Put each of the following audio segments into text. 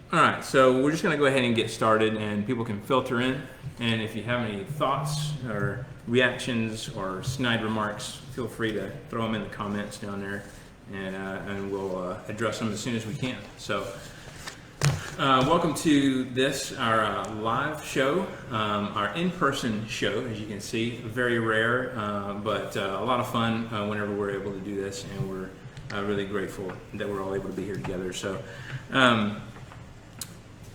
All right, so we're just going to go ahead and get started, and people can filter in. And if you have any thoughts or reactions or snide remarks, feel free to throw them in the comments down there, and we'll address them as soon as we can. So, welcome to this, our live show, our in-person show. As you can see, very rare, but a lot of fun whenever we're able to do this, and we're really grateful that we're all able to be here together. So.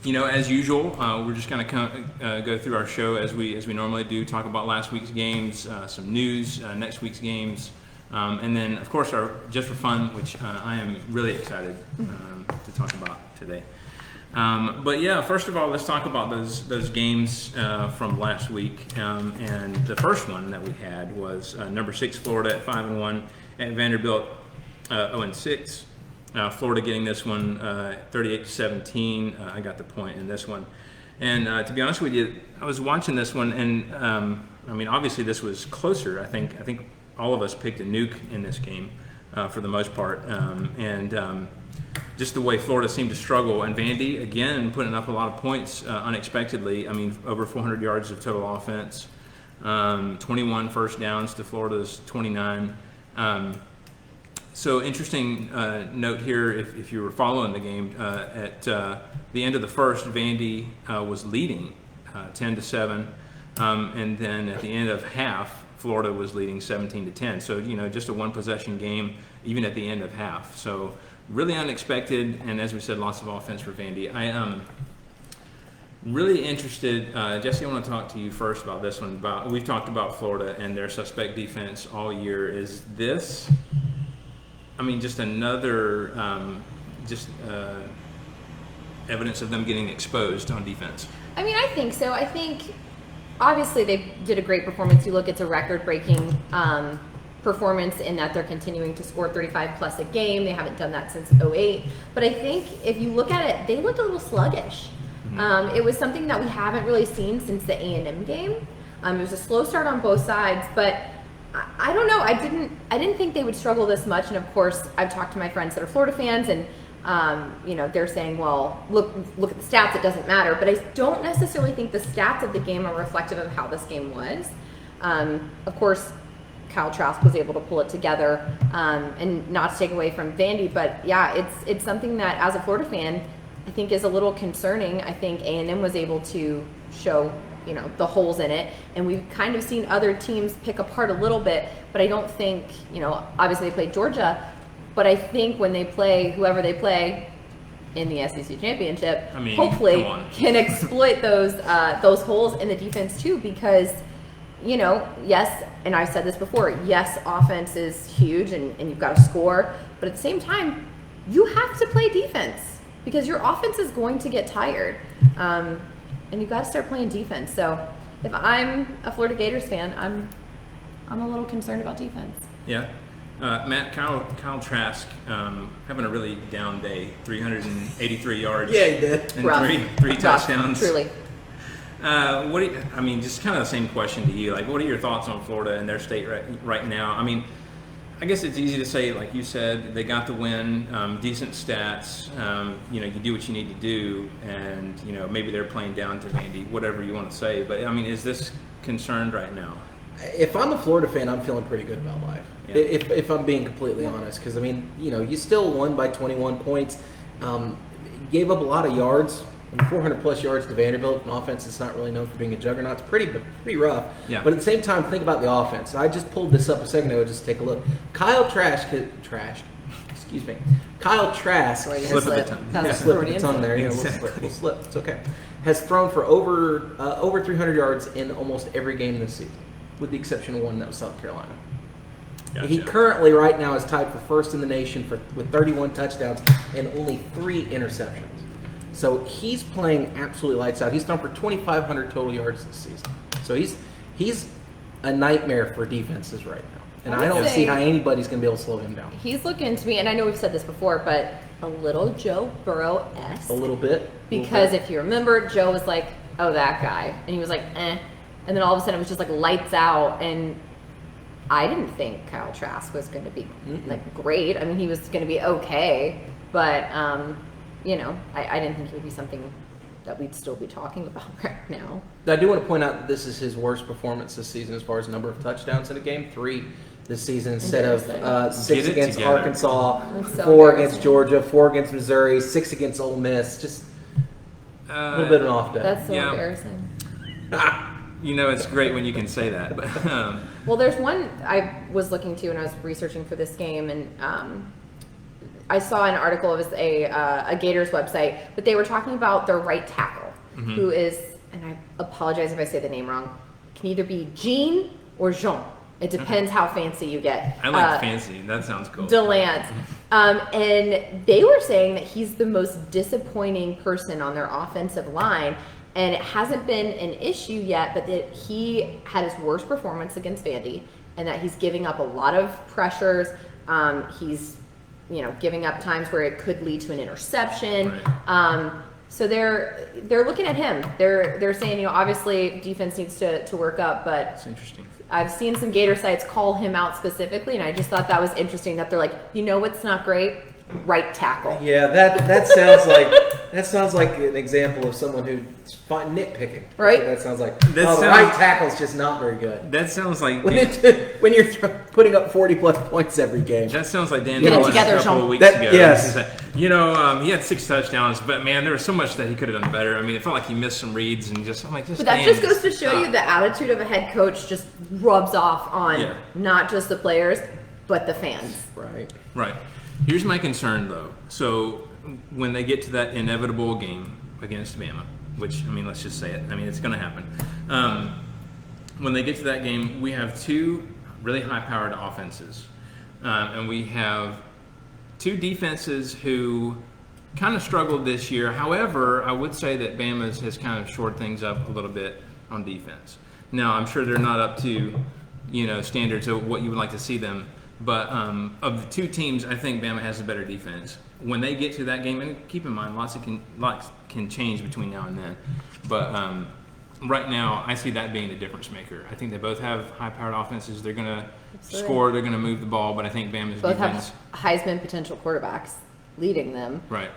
As usual, we're just going to go through our show as we normally do, talk about last week's games, some news, next week's games, and then, of course, just for fun, which I am really excited to talk about today. But yeah, first of all, let's talk about those games from last week. And the first one that we had was number 6 Florida at 5-1 at Vanderbilt 0-6. Florida getting this one 38-17. I got the point in this one. And to be honest with you, I was watching this one, and obviously this was closer. I think all of us picked a nuke in this game for the most part. Just the way Florida seemed to struggle, and Vandy again putting up a lot of points unexpectedly. Over 400 yards of total offense, 21 first downs to Florida's 29. So interesting note here, if you were following the game, at the end of the first, Vandy was leading 10-7, and then at the end of half, Florida was leading 17-10. So just a one-possession game, even at the end of half. So really unexpected, and as we said, lots of offense for Vandy. I am really interested, Jesse. I want to talk to you first about this one. We've talked about Florida and their suspect defense all year. Is this? Just another evidence of them getting exposed on defense. I think so. I think obviously they did a great performance. You look, it's a record-breaking performance in that they're continuing to score 35 plus a game. They haven't done that since 2008. But I think if you look at it, they looked a little sluggish. Mm-hmm. It was something that we haven't really seen since the A&M game. It was a slow start on both sides, but I don't know. I didn't think they would struggle this much. And of course, I've talked to my friends that are Florida fans, and they're saying, well, look at the stats. It doesn't matter. But I don't necessarily think the stats of the game are reflective of how this game was. Of course, Kyle Trask was able to pull it together, and not to take away from Vandy. But yeah, it's something that as a Florida fan, I think is a little concerning. I think A&M was able to show the holes in it, and we've kind of seen other teams pick apart a little bit, but I don't think, obviously they played Georgia, but I think when they play whoever they play in the SEC championship, hopefully can exploit those holes in the defense too, because yes, and I've said this before, yes, offense is huge and you've got to score, but at the same time you have to play defense because your offense is going to get tired. And you've got to start playing defense. So if I'm a Florida Gators fan, I'm a little concerned about defense. Yeah. Matt, Kyle Trask having a really down day, 383 yards. Yeah, he did. And three touchdowns. Truly. What do you, just kind of the same question to you. Like, what are your thoughts on Florida and their state right now? I guess it's easy to say, like you said, they got the win, decent stats. You do what you need to do, and maybe they're playing down to Vandy, whatever you want to say. But is this concerned right now? If I'm a Florida fan, I'm feeling pretty good about life. Yeah. If I'm being completely honest, because you still won by 21 points, gave up a lot of yards. 400 plus yards to Vanderbilt, an offense that's not really known for being a juggernaut. It's pretty rough. Yeah. But at the same time, think about the offense. I just pulled this up a second ago just to take a look. Kyle Trask. Kyle Trask. Slip of the tongue. Slip of the tongue there. We'll slip. It's okay. Has thrown for over 300 yards in almost every game this season, with the exception of one that was South Carolina. Gotcha. He currently, right now, is tied for first in the nation with 31 touchdowns and only 3 interceptions. So he's playing absolutely lights out. He's thrown for 2,500 total yards this season. So he's a nightmare for defenses right now. And I don't see how anybody's going to be able to slow him down. He's looking to me, and I know we've said this before, but a little Joe Burrow-esque. A little bit. Because if you remember, Joe was like, oh, that guy. And he was like, eh. And then all of a sudden it was just like lights out. And I didn't think Kyle Trask was going to be like great. He was going to be okay. But I didn't think it would be something that we'd still be talking about right now. I do want to point out that this is his worst performance this season as far as number of touchdowns in a game. 3 this season instead of 6 against together. Arkansas, So 4 against Georgia, 4 against Missouri, 6 against Ole Miss. Just a little bit of an off day. That's so embarrassing. It's great when you can say that. But Well, there's one I was looking to when I was researching for this game, and I saw an article. It was a Gators website, but they were talking about their right tackle, who is, and I apologize if I say the name wrong, can either be Jean or Jean. It depends how fancy you get. I like fancy. That sounds cool. Delant. And they were saying that he's the most disappointing person on their offensive line. And it hasn't been an issue yet, but that he had his worst performance against Vandy, and that he's giving up a lot of pressures. He's, giving up times where it could lead to an interception. Right. So they're looking at him. They're saying, obviously defense needs to work up, but It's interesting. I've seen some Gator sites call him out specifically, and I just thought that was interesting that they're like, what's not great? Right tackle. Yeah, that sounds like an example of someone who's nitpicking. Right. That sounds like That the sounds- right tackle's just not very good. That sounds like When you're putting up 40+ points every game. that sounds like Dan Get it Mullen together, a couple Jean. of weeks That- ago. yes. He said, he had 6 touchdowns, but man, there was so much that he could have done better. I mean, it felt like he missed some reads and just I'm like, But that Dan, just goes to show stop. you the attitude of a head coach just rubs off on not just the players, but the fans. Right. Right. Here's my concern, though. So when they get to that inevitable game against Bama, which, let's just say it. It's going to happen. When they get to that game, we have 2 really high-powered offenses. And we have 2 defenses who kind of struggled this year. However, I would say that Bama's has kind of shored things up a little bit on defense. Now, I'm sure they're not up to, standards of what you would like to see them. But of the 2 teams, I think Bama has a better defense. When they get to that game, and keep in mind, lots can change between now and then. But right now, I see that being the difference maker. I think they both have high-powered offenses. They're going to score. They're going to move the ball. But I think Bama's Both defense. have Heisman potential quarterbacks leading them. Right.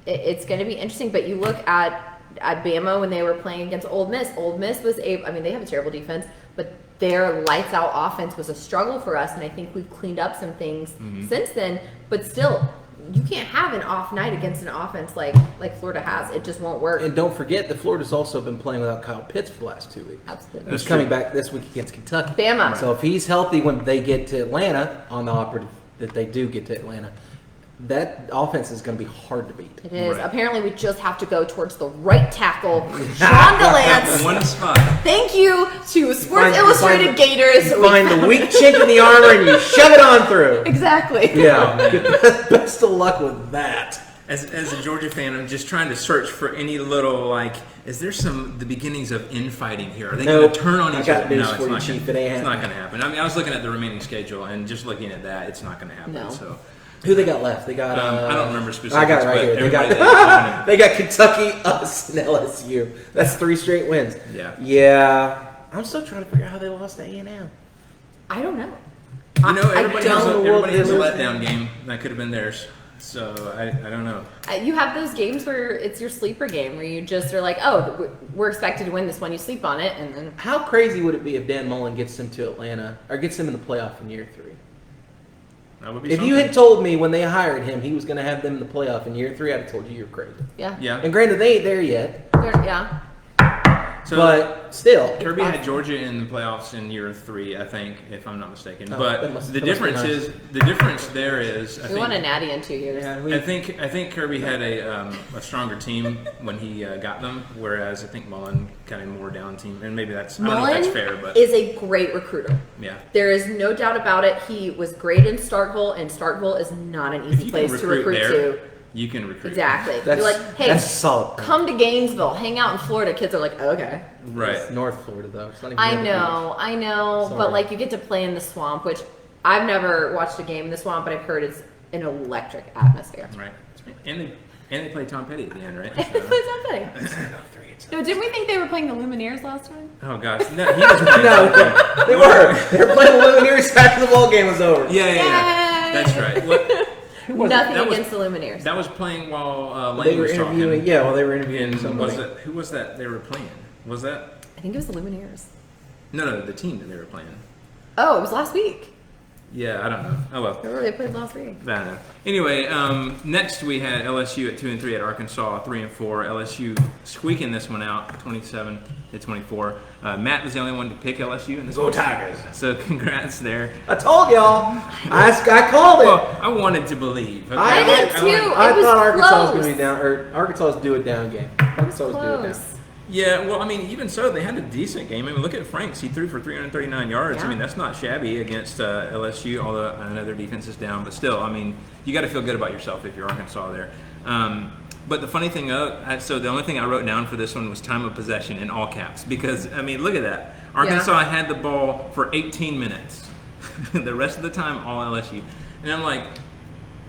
It's going to be interesting. But you look at Bama when they were playing against Ole Miss. Ole Miss was able. They have a terrible defense, but their lights out offense was a struggle for us, and I think we've cleaned up some things since then. But still, you can't have an off night against an offense like Florida has. It just won't work. And don't forget that Florida's also been playing without Kyle Pitts for the last 2 weeks. Absolutely. He's coming back this week against Kentucky. Bama. So if he's healthy when they get to Atlanta, on the operative that they do get to Atlanta, that offense is going to be hard to beat. It is. Right. Apparently, we just have to go towards the right tackle, Sean DeLance. One spot. Thank you to Sports find- Illustrated you find- Gators. You find the weak chink in the armor and you shove it on through. Exactly. Yeah. Best of luck with that. As a Georgia fan, I'm just trying to search for any little is there the beginnings of infighting here? Are they going Nope. to turn on I each got other? news No, for you, Chief. It ain't it's not going to happen. I was looking at the remaining schedule and just looking at that, it's not going to happen. No. So Who they got left? They got. I don't remember specifics. I got it right but here. They everybody got. that- They got Kentucky, us, and LSU. That's 3 straight wins. Yeah. Yeah. I'm still trying to figure out how they lost to A&M. I don't know. everybody has don't a, know what everybody has a they letdown game that could have been theirs. So I don't know. You have those games where it's your sleeper game, where you just are like, oh, we're expected to win this one. You sleep on it, and then How crazy would it be if Dan Mullen gets them to Atlanta or gets them in the playoff in year 3? That would be If you something. had told me when they hired him he was going to have them in the playoff in year 3, I'd have told you you're crazy. yeah, Yeah. And granted, they ain't there yet, yeah. So but still. Kirby had Georgia in the playoffs in year 3, I think, if I'm not mistaken. Oh, But that must the be difference nice. is the difference there is I We think won a natty in 2 years. Yeah, I think Kirby had a stronger team when he got them, whereas I think Mullen kind of more down team, and maybe that's I don't know if Mullen that's fair, but is a great recruiter. yeah. There is no doubt about it. He was great in Starkville, and Starkville is not an If easy you place can to recruit recruit there, to. you can recruit. Exactly. That's, You're like, hey, that's solid. come to Gainesville, hang out in Florida. Kids are like, okay. Right. It's North Florida though. It's not even I near the know, Sorry. but like you get to play in the swamp, which I've never watched a game in the swamp, but I've heard it's an electric atmosphere. Right. And they play Tom Petty at the end, right? It's So- not beach. No, didn't we think they were playing the Lumineers last time? oh gosh, no, he was playing. No, they were. They were playing the Lumineers after the ball game was over. Yeah. Yay! That's right. What, was Nothing That was- against the Lumineers. That was playing while They Lane were was interviewing. talking. Yeah, well, they were interviewing And somebody. who was that they were playing? Was that I think it was the Lumineers. no the team that they were playing? Oh, it was last week. Yeah, I don't know. Oh well. Remember they played last week? I don't know. Anyway, next we had LSU at 2-3 at Arkansas 3-4. LSU squeaking this one out 27-24. Matt was the only one to pick LSU in this Go one. Tigers! So congrats there. I told y'all. I called it. Well, I wanted to believe. Okay? I did too. I It was thought Arkansas was close. going to be down, or Arkansas was do a down game. Arkansas was do it down. Close. Yeah, well, I mean, even so, they had a decent game. I mean, look at Franks. He threw for 339 yards. Yeah. I mean, that's not shabby against LSU, although I know their defense is down. But still, I mean, you got to feel good about yourself if you're Arkansas there. But the funny thing, so the only thing I wrote down for this one was time of possession in all caps. Because, I mean, look at that. Arkansas had the ball for 18 minutes. The rest of the time, all LSU. And I'm like,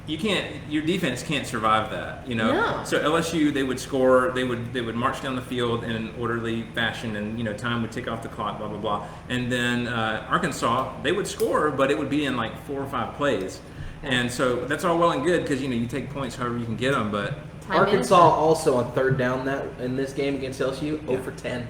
your defense can't survive that, you know. No. So LSU, they would score, they would march down the field in an orderly fashion, and time would tick off the clock, blah blah blah. And then Arkansas, they would score, but it would be in like 4 or 5 plays. And so that's all well and good because you take points however you can get them, but Arkansas also on third down in this game against LSU, 0 for 10.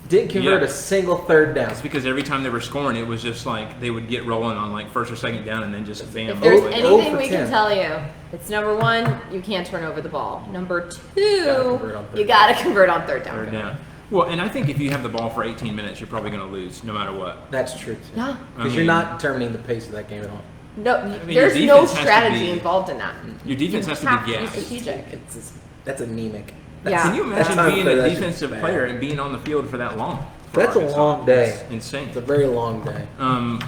Didn't convert a single third down. it's because every time they were scoring, it was just like they would get rolling on like first or second down, and then just bam. If there's Oh, anything for we 10. can tell you, it's number one, you can't turn over the ball. Number Gotta two, convert on third you got to convert on third down. Third down. Well, and I think if you have the ball for 18 minutes, you're probably going to lose no matter what. That's true. Yeah. Because you're not determining the pace of that game at all. No, mean, there's your no defense has to strategy be- involved in that. Your defense has to have be to be gassed. strategic. That's anemic. Yeah. Can you That's imagine time being for a that defensive shit's player bad. and being on the field for that long? for That's a Arkansas? long day. It's insane. It's a very long day.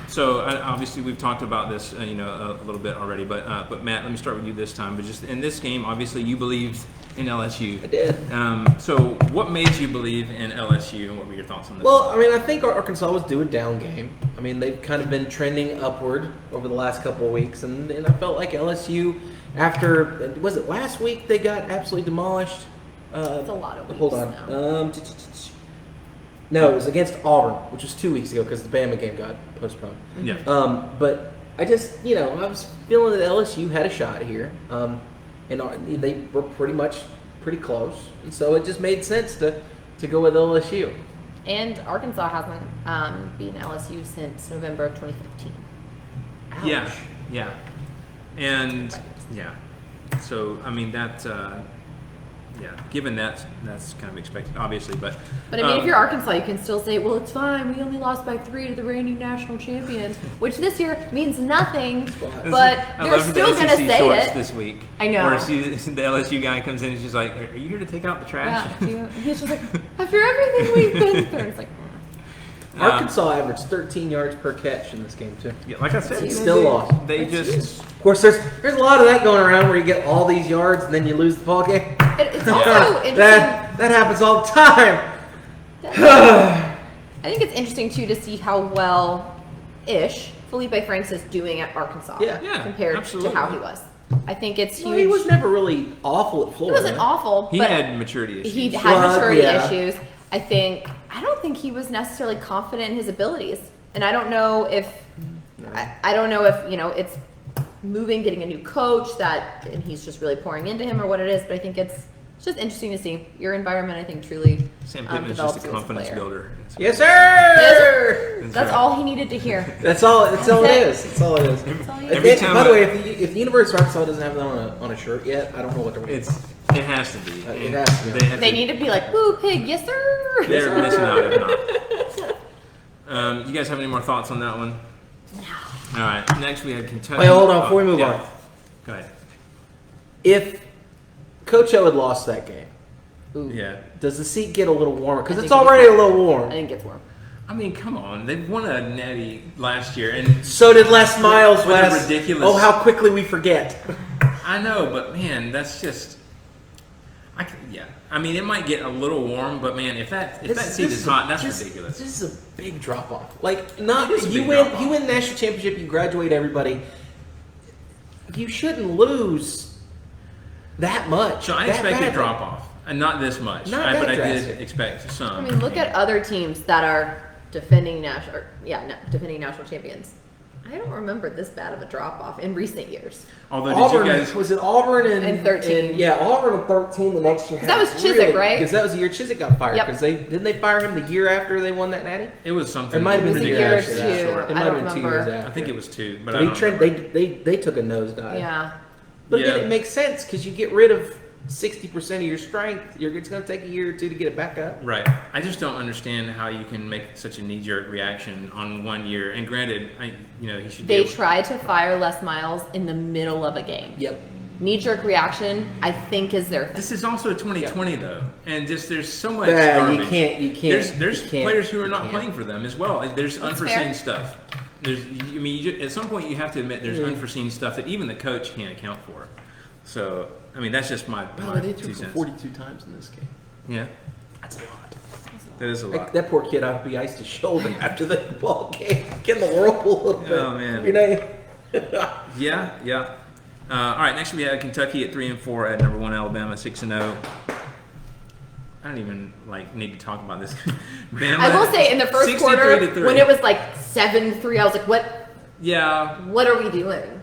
So obviously we've talked about this, a little bit already. But Matt, let me start with you this time. But just in this game, obviously you believed in LSU. I did. So what made you believe in LSU, and what were your thoughts on this? Well, I mean, I think Arkansas was due a down game. I mean, they've kind of been trending upward over the last couple of weeks, and I felt like LSU, after, was it last week they got absolutely demolished? It's a lot of weeks Hold on. No, it was against Auburn, which was 2 weeks ago because the Bama game got postponed. Yeah. But I just, I was feeling that LSU had a shot here, and they were pretty close, and so it just made sense to go with LSU. And Arkansas hasn't beaten LSU since November of 2015. Ouch. Yeah. And yeah. So I mean that. Given that's kind of expected, obviously, but But I mean, if you're Arkansas, you can still say, well, it's fine. We only lost by 3 to the reigning national champions, which this year means nothing. But I they're love the still going to SEC say shorts it. this week. I know. Where the LSU guy comes in and she's like, "Are you here to take out the trash?" Yeah, he's just like, after everything we've been through, it's like, Arkansas averaged 13 yards per catch in this game too. Yeah, like I said, Still lost. They just Of course, there's a lot of that going around where you get all these yards and then you lose the ball game. it's also interesting. That happens all the time. I think it's interesting too to see how well-ish Felipe Franks is doing at Arkansas Yeah, compared absolutely. to how he was. I think it's huge. Well, he was never really awful at He Florida. wasn't awful, he but had maturity issues. he had Well, maturity yeah. issues. I don't think he was necessarily confident in his abilities, and I don't know if it's moving, getting a new coach and he's just really pouring into him or what it is. But I think it's just interesting to see your environment. I think truly Sam Pittman is just a develops you as confidence player. builder. Yes, sir. Yes, sir. That's That's right. all he needed to hear. That's all it is. all you That's all it is. all you Every time By the I- way, if the University of Arkansas doesn't have that on a shirt yet, I don't know what they're doing. It has to be. It has to be. They need to be like, "Woo, pig, yes, sir." They're missing out if not. You guys have any more thoughts on that one? No. All right. Next we had Kentucky. Wait, hold on, before we move yeah. on. Go ahead. If Coach O had lost that game, Yeah. does the seat get a little warmer? Because I it's think it already a gets little I warm. think it's warm. I mean, come on. They won a natty last year, and So did Les Miles. What a Wes. ridiculous- Oh, how quickly we forget. I know, but man, that's just. I mean, it might get a little warm, but man, if that seat is hot, that's ridiculous. This is a big drop off. Like, not It is a you big win. drop-off. You win national championship. You graduate everybody. You shouldn't lose that much. So I that expected badly. drop off, and not this much. Not that but I drastic. did expect some. I mean, look at other teams that are defending national champions. I don't remember this bad of a drop off in recent years. Although, Auburn, did you guys? was it Auburn In 13. Yeah, Auburn in 13 the next year. That was Chiswick, right? Because that was the year Chiswick got fired. Yep. Because didn't they fire him the year after they won that natty? It was something. It might have been It was the a year year or after that. two. It I might have don't been 2 remember. years after. I think it was 2, but So I don't remember. they took a nosedive. Yeah. But Yeah. again, it makes sense because you get rid of 60% of your strength. It's going to take a year or two to get it back up. Right. I just don't understand how you can make such a knee-jerk reaction on 1 year. And granted, he should. They tried to fire Les Miles in the middle of a game. Yep. Knee-jerk reaction, I think, is their thing. This is also 2020 though, and just there's so much Yeah, garbage. you can't. There's you can't- players who are you not can't. playing for them as well. There's unforeseen fair. stuff. At some point you have to admit there's unforeseen stuff that even the coach can't account for. So, that's just my They 2 threw for cents. 42 times in this game. Yeah, That's a lot. that is a lot. That poor kid ought to be iced his shoulder after the ball game. Get in the whirlpool a little bit. Oh, man. Yeah. All right, next we have Kentucky at 3-4 at number 1 Alabama 6-0. I don't even need to talk about this. Bama, I will say, in the first quarter, 63-3. when it was like 7-3, I was like, "What? Yeah, What are we doing?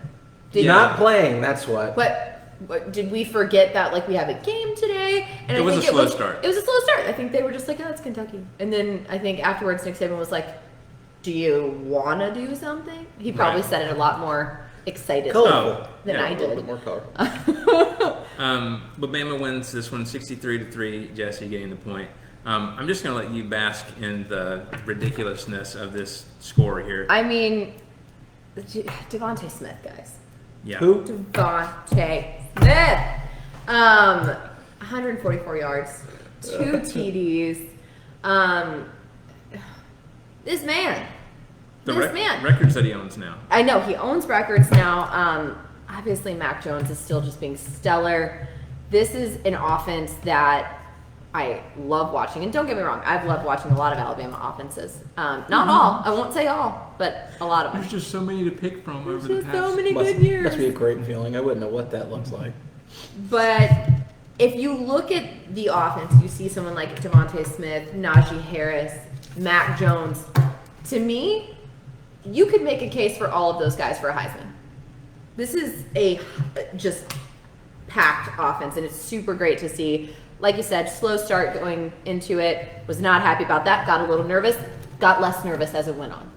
Not playing, that's what. What did we forget that we have a game today?" And It was a slow start. It was a slow start. I think they were just like, "Oh, it's Kentucky." And then I think afterwards, Nick Saban was like, "Do you want to do something?" He probably Right. said it a lot more excitedly Colorful. than Yeah, I A little did. bit more colorful. but Bama wins this one 63-3. Jesse getting the point. I'm just going to let you bask in the ridiculousness of this score here. I mean, Devontae Smith, guys. Yeah. Who? Devontae Smith. 144 yards, 2 TDs. This man. The This man. records that he owns now. I know he owns records now. Obviously, Mac Jones is still just being stellar. This is an offense that I love watching. And don't get me wrong, I've loved watching a lot of Alabama offenses. Not all. I won't say all, but a lot of them. There's just so many to pick from over the There's past. so many Must, good years. must be a great feeling. I wouldn't know what that looks like. But if you look at the offense, you see someone like Devontae Smith, Najee Harris, Mac Jones. To me, you could make a case for all of those guys for a Heisman. This is a just packed offense, and it's super great to see. Like you said, slow start going into it. Was not happy about that. Got a little nervous. Got less nervous as it went on.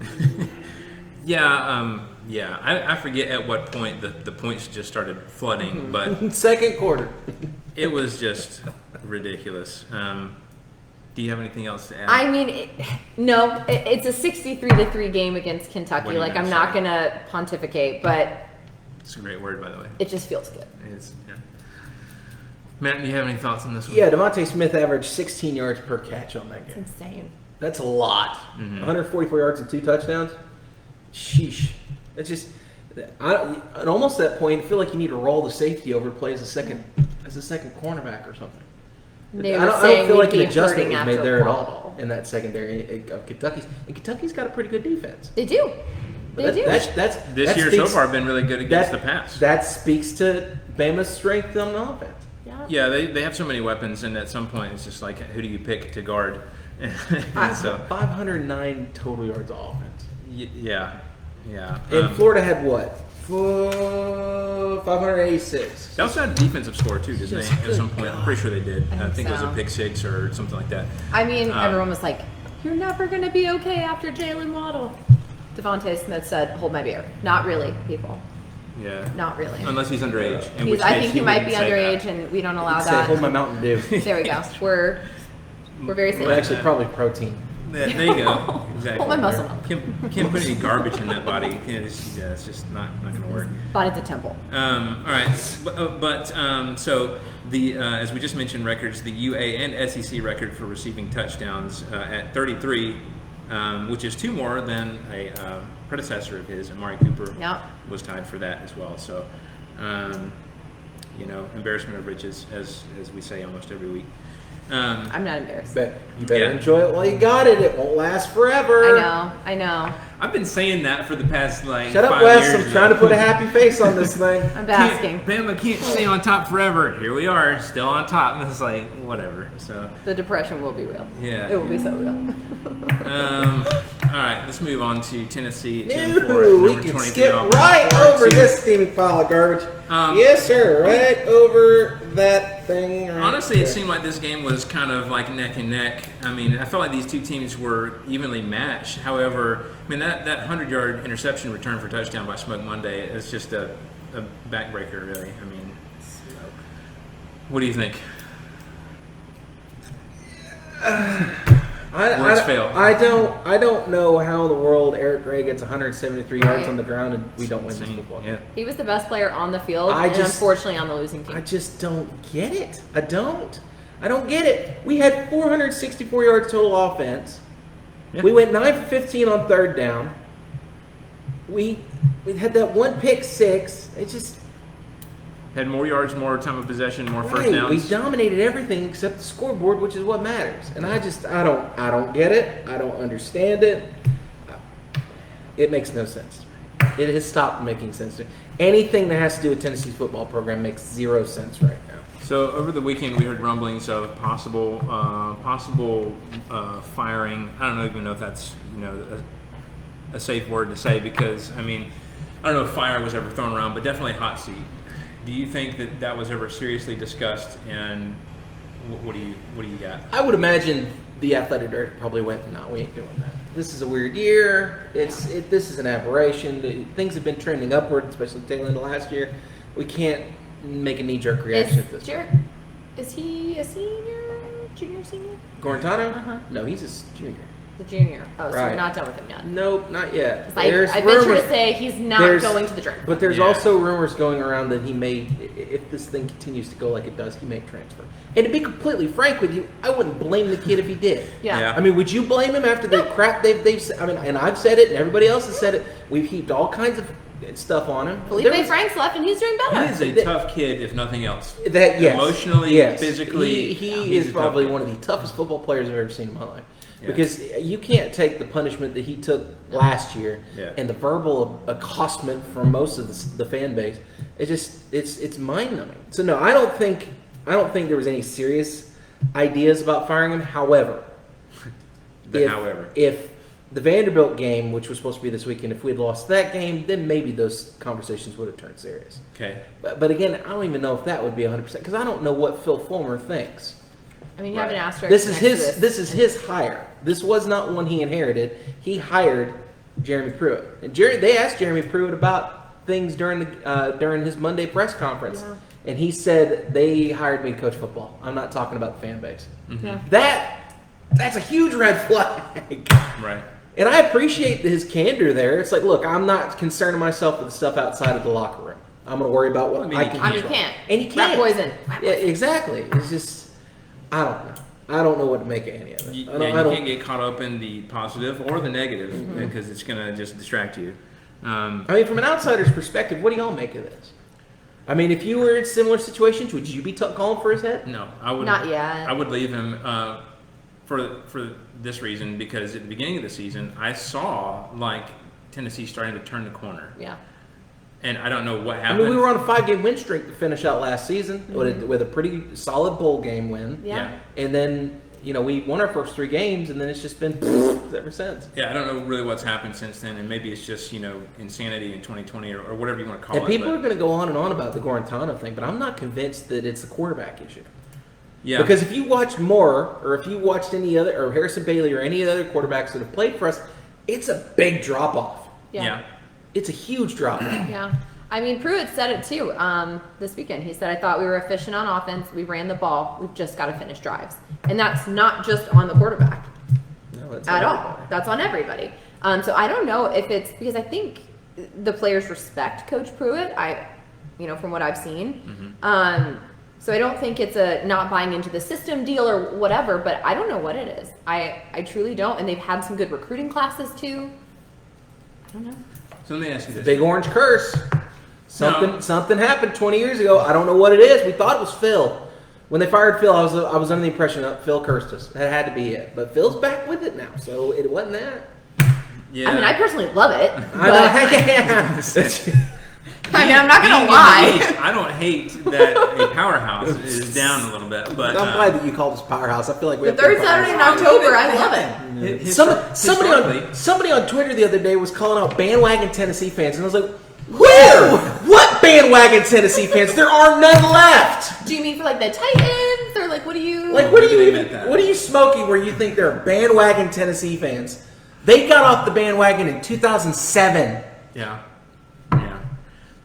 Yeah. I forget at what point the points just started flooding, but Second quarter. it was just ridiculous. Do you have anything else to add? I mean, no, it's a 63-3 game against Kentucky. What are you Like, gonna I'm not say? going to pontificate, but It's a great word, by the way. it just feels good. It's, yeah. Matt, do you have any thoughts on this one? Yeah, Devontae Smith averaged 16 yards per catch on that It's game. insane. That's a lot. Mm-hmm. 144 yards and 2 touchdowns. Sheesh. That's just. At almost that point, I feel like you need to roll the safety over, play as a second cornerback or something. They I were don't saying feel we'd like an be adjustment hurting was made after there at a all ball. in that secondary of Kentucky's. And Kentucky's got a pretty good defense. They do. They do. This that year speaks, so far been really good against the pass. That speaks to Bama's strength on the offense. Yeah, they have so many weapons, and at some point it's just like, who do you pick to guard? And so 509 total yards of offense. yeah. And Florida had what? 586. They also had a defensive score too, didn't they? At some point, I'm pretty sure they did. I think it was a so. pick six or something like that. I mean, everyone was like, "You're never going to be okay after Jalen Waddle." Devontae Smith said, "Hold my beer." Not really, people. Yeah. Not really. Unless he's underage. in which I case think he might be wouldn't say underage, that. and we don't allow Say, hold my that. Mountain Dew. There we go. We're very safe. Well, actually, probably protein. There you go. Exactly. Hold my muscle. Can't put any garbage in that body. It's just not going to work. Body's a temple. All right, so the as we just mentioned, records, the UA and SEC record for receiving touchdowns at 33, which is 2 more than a predecessor of his, Amari Cooper, Yep. was tied for that as well. So, embarrassment of riches, as we say almost every week. I'm not embarrassed. You better Yeah. enjoy it while you got it. It won't last forever. I know. I've been saying that for the past Shut up, 5 Wes. years. I'm trying to put a happy face on this thing. I'm basking. Bama can't stay on top forever. Here we are, still on top. And it's like, whatever. So, The depression will be real. yeah. It will be so real. All right, let's move on to Tennessee. No, we can skip right over this steaming pile of garbage. Yes, sir, right over that thing. Right honestly, there. it seemed like this game was kind of like neck and neck. I mean, I felt like these two teams were evenly matched. However, I mean, that 100-yard interception return for touchdown by Smoke Monday is just a backbreaker, really. I mean, what do you think? I don't know how in the world Eric Gray gets 173 yards on the ground and we don't win this football game. Yeah. He was the best player on the field, and unfortunately on the losing team. I just don't get it. I don't get it. We had 464 yards total offense. Yeah. We went 9 for 15 on third down. We had that one pick six. It just had more yards, more time of possession, more first downs. We dominated everything except the scoreboard, which is what matters. And I don't get it. I don't understand it. It makes no sense. It has stopped making sense to me. Anything that has to do with Tennessee's football program makes zero sense right now. So over the weekend, we heard rumblings of possible firing. I don't even know if that's a safe word to say, because I mean, I don't know if fire was ever thrown around, but definitely hot seat. Do you think that was ever seriously discussed? And what do you got? I would imagine the athletic director probably went, "No, we ain't doing that. This is a weird year. This is an aberration. Things have been trending upward, especially tail end of last year. We can't make a knee-jerk reaction at this." Is he a junior, senior? Gorentano? Uh-huh. No, he's a junior. The junior. Oh, so Right. you're not done with him yet. Nope, not yet. I venture to say he's not going to the draft. But there's also rumors going around that he may, if this thing continues to go like it does, he may transfer. And to be completely frank with you, I wouldn't blame the kid if he did. Yeah. I mean, would you blame him after the crap they've said? I mean, and I've said it, and everybody else has said it. We've heaped all kinds of stuff on him. Felipe Franks left, and he's doing better. He is a tough kid, if nothing else. Emotionally, physically. He is probably one of the toughest football players I've ever seen in my life. Yeah. Because you can't take the punishment that he took last year and the verbal accostation from most of the fan base. It's mind numbing. So no, I don't think there was any serious ideas about firing him. However, if the Vanderbilt game, which was supposed to be this weekend, if we had lost that game, then maybe those conversations would have turned serious. Okay. But again, I don't even know if that would be 100% because I don't know what Phil Fulmer thinks. I mean, you have an asterisk. This is his hire. This was not one he inherited. He hired Jeremy Pruitt. And they asked Jeremy Pruitt about things during his Monday press conference, and he said they hired me to coach football. I'm not talking about the fan base. Mm-hmm. Yeah. That's a huge red flag. Right. And I appreciate his candor there. It's like, look, I'm not concerning myself with the stuff outside of the locker room. I'm going to worry about what I can control. You can't. And you can't. Rat poison. Yeah, exactly. It's just, I don't know. I don't know what to make of any of it. You can't get caught up in the positive or the negative because it's going to just distract you. I mean, from an outsider's perspective, what do y'all make of this? I mean, if you were in similar situations, would you be calling for his head? No, I would not yet. I would leave him for this reason, because at the beginning of the season, I saw like Tennessee starting to turn the corner. Yeah. And I don't know what I happened. mean, we were on a 5-game win streak to finish out last season with a pretty solid bowl game win. Yeah. And then, we won our first 3 games, and then it's just been ever since. Yeah, I don't know really what's happened since then, and maybe it's just, insanity in 2020 or whatever you want to call it. And people are going to go on and on about the Gorentano thing, but I'm not convinced that it's a quarterback issue. Yeah. Because if you watched Moore, or if you watched any other, or Harrison Bailey, or any other quarterbacks that have played for us, it's a big drop-off. Yeah. It's a huge drop-off. Yeah. I mean, Pruitt said it too this weekend. He said, I thought we were efficient on offense. We ran the ball. We've just got to finish drives. And that's not just on the quarterback at all. That's on everybody. So I don't know if it's because I think the players respect Coach Pruitt, from what I've seen. Mm-hmm. So I don't think it's a not buying into the system deal or whatever, but I don't know what it is. I truly don't. And they've had some good recruiting classes too. I don't know. So let me ask you this. Big orange curse. Something happened 20 years ago. I don't know what it is. We thought it was Phil. When they fired Phil, I was under the impression that Phil cursed us. That had to be it. But Phil's back with it now, so it wasn't that. Yeah. I mean, I personally love it. I mean, I'm not being gonna in the lie. East, I don't hate that a powerhouse is down a little bit, but I'm glad that you called us powerhouse. I feel like we The have third to- Saturday in October, I love it. Somebody on Twitter the other day was calling out bandwagon Tennessee fans, and I was like, where? What bandwagon Tennessee fans? There are none left. Do you mean for like the Titans, or like what do you? Like, what Maybe they meant that. are you smoking where you think there are bandwagon Tennessee fans? They got off the bandwagon in 2007. yeah.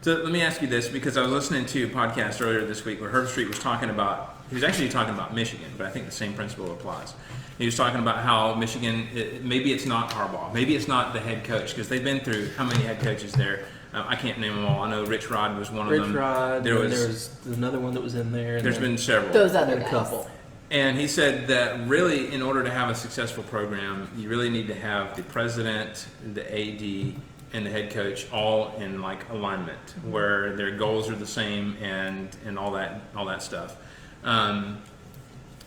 So let me ask you this, because I was listening to a podcast earlier this week where Herb Street was talking about, he was actually talking about Michigan, but I think the same principle applies. He was talking about how Michigan, maybe it's not Harbaugh, maybe it's not the head coach, because they've been through how many head coaches there. I can't name them all. I know Rich Rod was one of them. Rich Rod. There was another one that was in there. There's been several. Those other a guys. couple. And he said that really, in order to have a successful program, you really need to have the president, the AD, and the head coach all in like alignment, where their goals are the same and all that stuff. And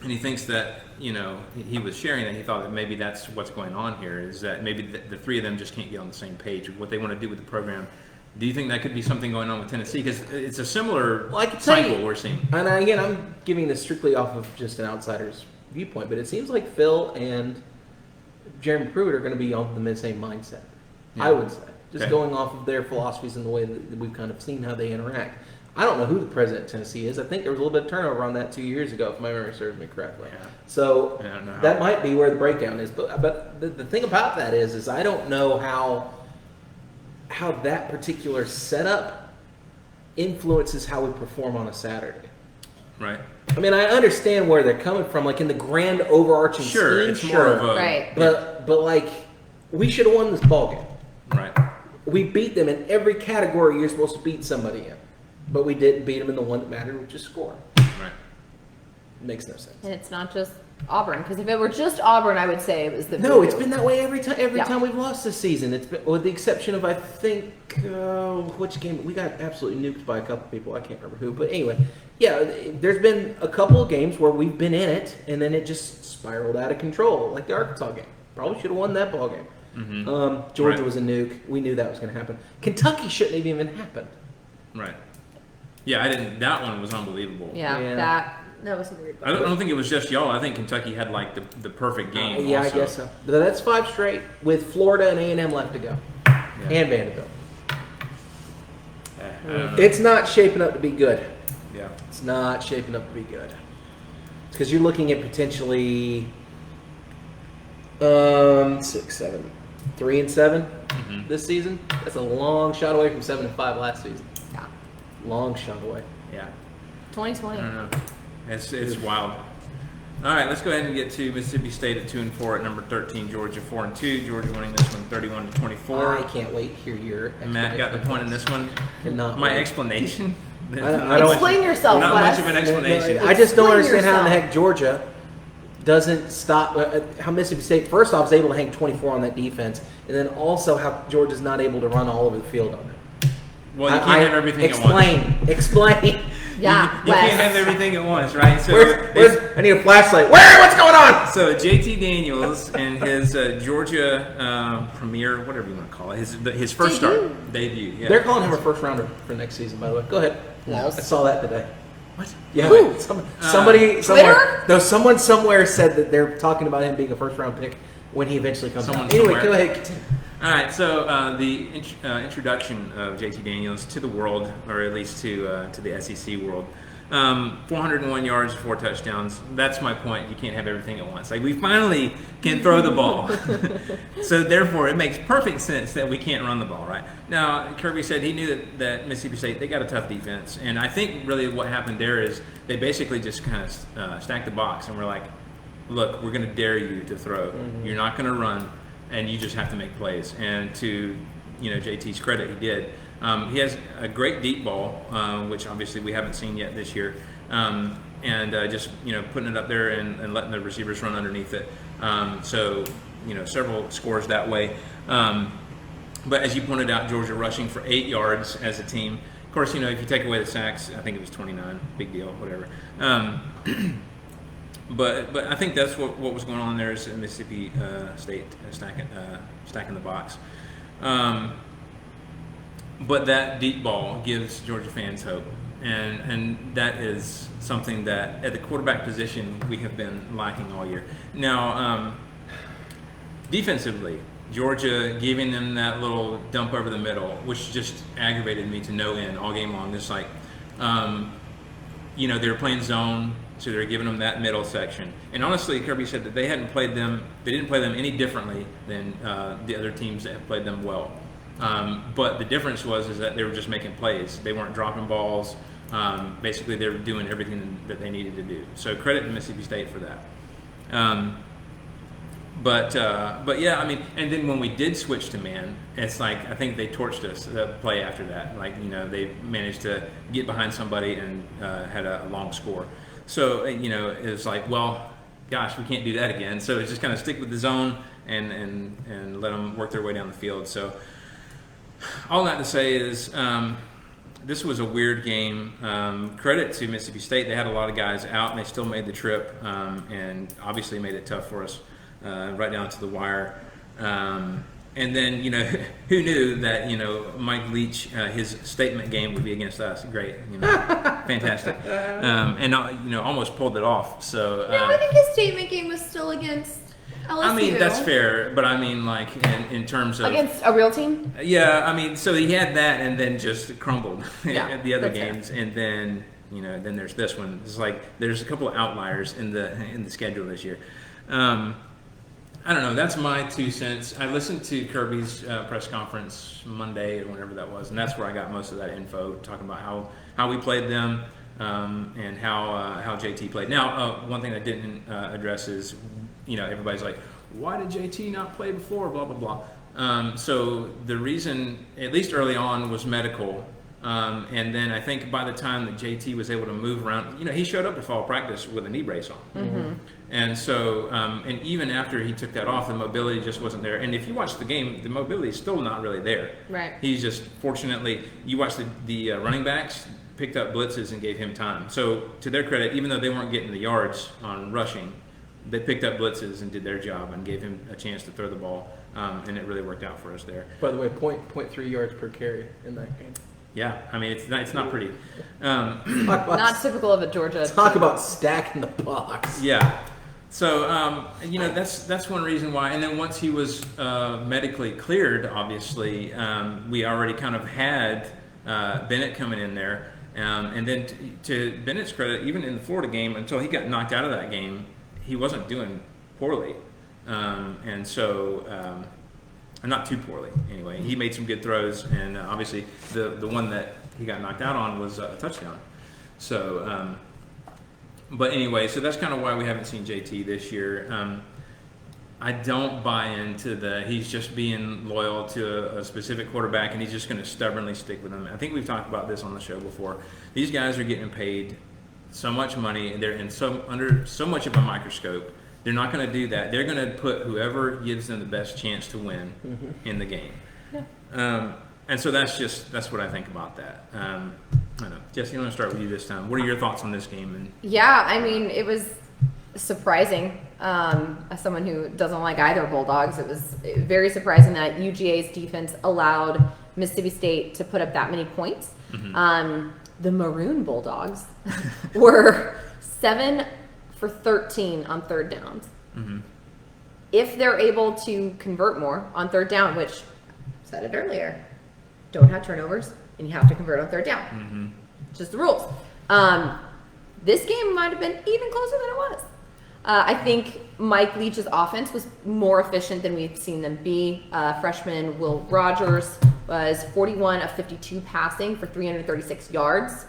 he thinks that, you know, he was sharing that he thought that maybe that's what's going on here, is that maybe the three of them just can't get on the same page with what they want to do with the program. Do you think that could be something going on with Tennessee? Because it's a similar cycle we're seeing. And again, I'm giving this strictly off of just an outsider's viewpoint, but it seems like Phil and Jeremy Pruitt are going to be on the same mindset. Yeah. I would say, just Okay. going off of their philosophies and the way that we've kind of seen how they interact. I don't know who the president of Tennessee is. I think there was a little bit of turnover on that 2 years ago, if my memory serves me correctly. Yeah. So Yeah, I don't know how- that might be where the breakdown is. But the thing about that is I don't know how that particular setup influences how we perform on a Saturday. Right. I mean, I understand where they're coming from, like in the grand overarching Sure, scheme. it's more of a Right. but like we should have won this ball game. right. We beat them in every category you're supposed to beat somebody in, but we didn't beat them in the one that mattered, which is score. Right. It makes no sense. And it's not just Auburn, because if it were just Auburn, I would say it was the. No, voodoo. it's been that way every time. Every Yeah. time we've lost this season, it's been, with the exception of I think which game we got absolutely nuked by a couple people. I can't remember who, but anyway, yeah. There's been a couple of games where we've been in it, and then it just spiraled out of control, like the Arkansas game. Probably should have won that ball game. Mm-hmm. Georgia Right. was a nuke. We knew that was going to happen. Kentucky shouldn't have even happened. Right. Yeah, I didn't. That one was unbelievable. Yeah, Yeah. that was weird. I don't think it was just y'all. I think Kentucky had like the perfect game. Yeah, also. I guess so. But that's 5 straight with Florida and A&M left to go, Yeah. and Vanderbilt. I don't know. It's not shaping up to be good. Yeah. It's not shaping up to be good. Because you're looking at potentially 6, 7, 3 and 7 this season. That's a long shot away from 7 and 5 last season. Yeah, Long shot away. Yeah. 2020. I don't know. It's wild. All right, let's go ahead and get to Mississippi State at 2-4 at number 13. Georgia 4-2. Georgia winning this one 31-24. I can't wait to hear your Matt got the point in this one. Cannot My wait. explanation. I don't- Explain yourself, Not Wes. much of an explanation. I just don't Explain understand how in the yourself. heck Georgia doesn't stop. How Mississippi State, first off, is able to hang 24 on that defense, and then also how Georgia's not able to run all over the field on it. Well, you can't have everything at once. Explain. Yeah, You Wes. can't have everything at once, right? So I need a flashlight. What's going on? So JT Daniels and his Georgia premiere, whatever you want to call it, his first debut. Yeah. They're calling him a first rounder for next season, by the way. Go ahead. Yes. I saw that today. What? Yeah. Who? Somebody somewhere. Twitter? No, someone somewhere said that they're talking about him being a first round pick when he eventually comes Someone out. Anyway, somewhere. go ahead. Continue. All right, so the introduction of JT Daniels to the world, or at least to the SEC world, 401 yards, 4 touchdowns. That's my point. You can't have everything at once. Like, we finally can throw the ball. So therefore, it makes perfect sense that we can't run the ball, right? Now, Kirby said he knew that Mississippi State, they got a tough defense. And I think really what happened there is they basically just kind of stacked the box and were like, look, we're going to dare you to throw. You're not going to run, and you just have to make plays. And to JT's credit, he did. He has a great deep ball, which obviously we haven't seen yet this year, and just putting it up there and letting the receivers run underneath it. So several scores that way. But as you pointed out, Georgia rushing for 8 yards as a team. Of course, if you take away the sacks, I think it was 29. Big deal, whatever. But I think that's what was going on there is Mississippi State stacking the box. but that deep ball gives Georgia fans hope, and that is something that at the quarterback position we have been lacking all year. Now, defensively, Georgia giving them that little dump over the middle, which just aggravated me to no end all game long. Just like, they were playing zone, so they were giving them that middle section. And honestly, Kirby said that they didn't play them any differently than the other teams that have played them well. But the difference is that they were just making plays. They weren't dropping balls. Basically, they were doing everything that they needed to do. So credit to Mississippi State for that. But yeah, I mean, and then when we did switch to man, it's like I think they torched us the play after that. Like, they managed to get behind somebody and had a long score. So, it was like, well, gosh, we can't do that again. So it's just kind of stick with the zone and let them work their way down the field. So all that to say is this was a weird game. Credit to Mississippi State. They had a lot of guys out, and they still made the trip and obviously made it tough for us. Right down to the wire. And then, who knew that, Mike Leach, his statement game would be against us. Great. Fantastic. And, almost pulled it off. So, no, I think his statement game was still against LSU. I mean, that's fair. But I mean, like, in terms of. Against a real team? Yeah. I mean, so he had that and then just crumbled at the other games. Fair. And then, then there's this one. It's like there's a couple of outliers in the schedule this year. I don't know. That's my 2 cents. I listened to Kirby's press conference Monday or whenever that was, and that's where I got most of that info, talking about how we played them and how JT played. Now, one thing I didn't address is, everybody's like, why did JT not play before? Blah blah blah. So the reason, at least early on, was medical. And then I think by the time that JT was able to move around, he showed up to fall practice with a knee brace on. Mm-hmm. And so, and even after he took that off, the mobility just wasn't there. And if you watch the game, the mobility is still not really there. Right. He's just, fortunately, you watch the running backs picked up blitzes and gave him time. So to their credit, even though they weren't getting the yards on rushing, they picked up blitzes and did their job and gave him a chance to throw the ball. And it really worked out for us there. By the way, 0.3 yards per carry in that game. Yeah, I mean, it's not pretty. Not typical of a Georgia. Talk about stacking the box. Yeah. So, that's one reason why. And then once he was medically cleared, obviously, we already kind of had Bennett coming in there. And then to Bennett's credit, even in the Florida game, until he got knocked out of that game, he wasn't doing poorly. And so... not too poorly, anyway. He made some good throws, and obviously the one that he got knocked out on was a touchdown. So, but anyway, so that's kind of why we haven't seen JT this year. I don't buy into he's just being loyal to a specific quarterback, and he's just going to stubbornly stick with him. I think we've talked about this on the show before. These guys are getting paid so much money, and they're under so much of a microscope. They're not going to do that. They're going to put whoever gives them the best chance to win in the game. Yeah. And so that's what I think about that. I don't know. Jesse, I'm going to start with you this time. What are your thoughts on this game? Yeah, I mean, it was surprising. As someone who doesn't like either Bulldogs, it was very surprising that UGA's defense allowed Mississippi State to put up that many points. Mm-hmm. The Maroon Bulldogs were 7 for 13 on third downs. Mm-hmm. If they're able to convert more on third down, which I said it earlier, don't have turnovers and you have to convert on third down. Mm-hmm. Just the rules. This game might have been even closer than it was. I think Mike Leach's offense was more efficient than we've seen them be. Freshman Will Rogers was 41 of 52 passing for 336 yards.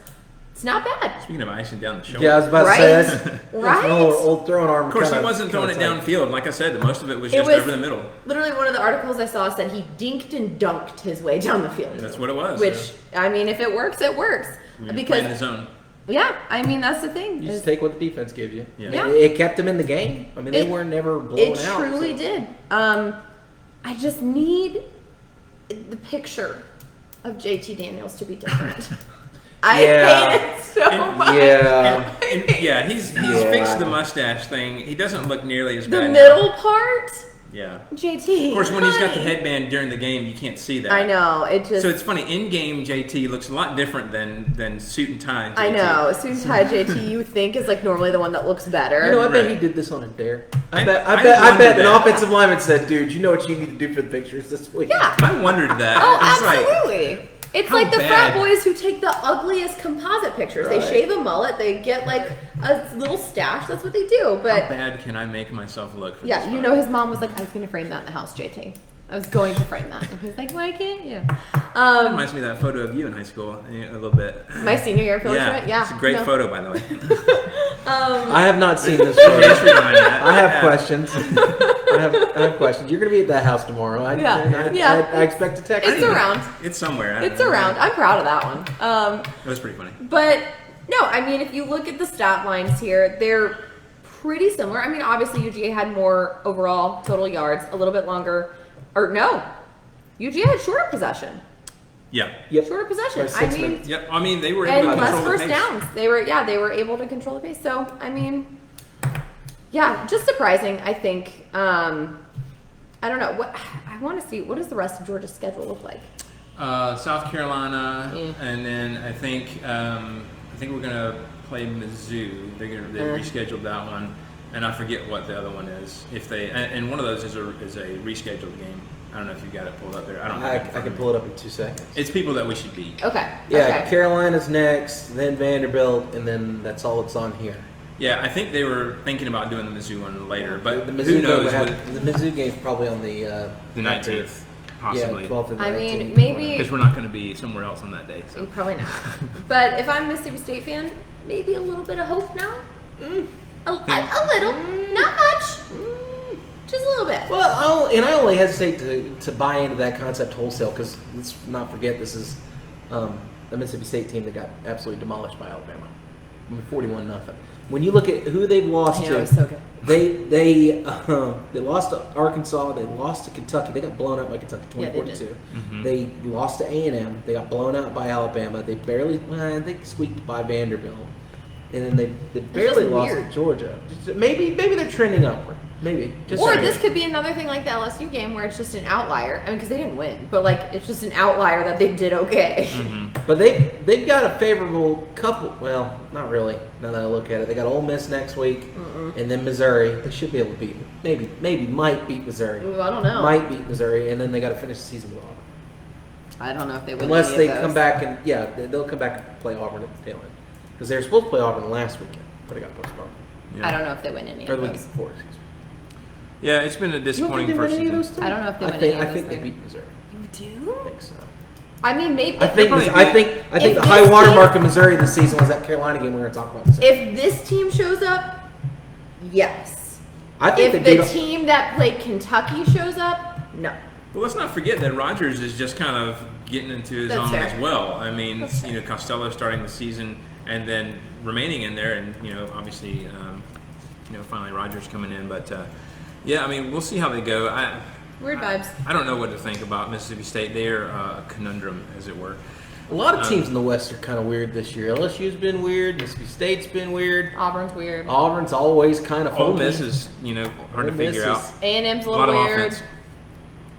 It's not bad. Speaking of icing down the shoulder. Yeah, I was about to say that's right. Old throwing arm. Of course, he wasn't throwing it downfield. Like I said, most of it was just over the middle. Literally, one of the articles I saw said he dinked and dunked his way down the field. That's what it was. Which, I mean, if it works, it works. Because in the zone. Yeah, I mean, that's the thing. You just take what the defense gives you. Yeah. It kept them in the game. I mean, they were never blown out. It truly did. I just need the picture of JT Daniels to be different. I hate it so much. Yeah, he's fixed the mustache thing. He doesn't look nearly as bad. The middle part? Yeah. JT. Of course, when he's got the honey. headband during the game, you can't see that. I know. It just. So it's funny. In game, JT looks a lot different than suit and tie. JT. I know. Suit and tie JT, you think is like normally the one that looks better. You know, I bet Right. he did this on a dare. I bet wondered an that. offensive lineman said, "Dude, you know what you need to do for the pictures this week?" Yeah. I wondered that. Oh, It's like, absolutely. It's how like the frat bad? boys who take the ugliest composite pictures. Right. They shave a mullet, they get like a little stash. That's what they do. how But bad can I make myself look? For yeah, this you photo? know, his mom was like, "I was going to frame that in the house, JT. I was going to frame that." And he's like, "Why can't you?" That reminds me of that photo of you in high school, a little bit. My senior year field trip. Yeah, it's a great no. photo, by the way. I have not seen this Just photo. remind that. I have questions. I have questions. You're going to be at that house tomorrow. I expect a text. It's around. It's somewhere. I don't It's know. around. I'm proud of that one. It was pretty funny. But no, I mean, if you look at the stat lines here, they're pretty similar. I mean, obviously UGA had more overall total yards, a little bit longer, or no, UGA had shorter possession. Yeah. Yep. Shorter possession. By I 6 mean, minutes. Yep. I mean, they were and able to less control the first pace. downs. They were able to control the pace. So I mean, yeah, just surprising. I think. I don't know what I want to see. What does the rest of Georgia's schedule look like? South Carolina, Mm. and then I think we're gonna play Mizzou. They rescheduled that one, and I forget what the other one is. If they and one of those is a rescheduled game. I don't know if you got it pulled up there. I don't. I have it in front can of pull it up in 2 seconds. me. It's people that we should beat. Okay. Yeah, Okay. Carolina's next, then Vanderbilt, and then that's all that's on here. Yeah, I think they were thinking about doing the Mizzou one later, but the who Mizzou knows? the Mizzou game's probably on the The 19th, possibly. Yeah, 12th and I 19th. mean, maybe Because we're not going to be somewhere else on that day. So. probably not. But if I'm a Mississippi State fan, maybe a little bit of hope now. A little, not much, just a little bit. Well, I only hesitate to buy into that concept wholesale because let's not forget this is the Mississippi State team that got absolutely demolished by Alabama, 41-0. When you look at who they've lost Yeah, to, it was so good. they lost to Arkansas, they lost to Kentucky, they got blown out by Kentucky Yeah, they 20-42. did. They lost to A&M, they got blown out by Alabama. They barely, they squeaked by Vanderbilt, and then they barely just lost weird. to Georgia. Maybe they're trending upward. Maybe. Just Or saying. this could be another thing like the LSU game where it's just an outlier. I mean, because they didn't win, but like it's just an outlier that they did okay. But they've got a favorable couple. Well, not really. Now that I look at it, they got Ole Miss next week, and then Missouri. They should be able to beat. Maybe might beat Missouri. Ooh, I don't know. Might beat Missouri, and then they got to finish the season with Auburn. I don't know if they win. Unless any they of those. come back and they'll come back and play Auburn at the tail end because they were supposed to play Auburn last weekend, but it got postponed. Yeah. I don't know if they win any Or of the week those. before. Excuse me. Yeah, it's been a You don't think disappointing they win first any of season. those two? I don't know if they I win think any of I think those they three. beat Missouri. You do? I think so. I mean, maybe. I think probably I think If the this high team- watermark of Missouri this season was that Carolina game we were going to talk about. In a second. If this team shows up, yes. I think If they the beat team that played Kentucky shows up, no. Well, let's not forget that Rodgers is just kind of getting into his That's own fair. as well. I mean, That's fair. Costello starting the season and then remaining in there, and obviously, finally Rodgers coming in. But yeah, I mean, we'll see how they go. Weird vibes. I don't know what to think about Mississippi State. They're a conundrum, as it were. A lot of teams in the West are kind of weird this year. LSU's been weird. Mississippi State's been weird. Auburn's weird. Auburn's always kind of Ole funky. Miss is, hard to Ole Miss figure out. is A&M's a A little lot of weird. offense.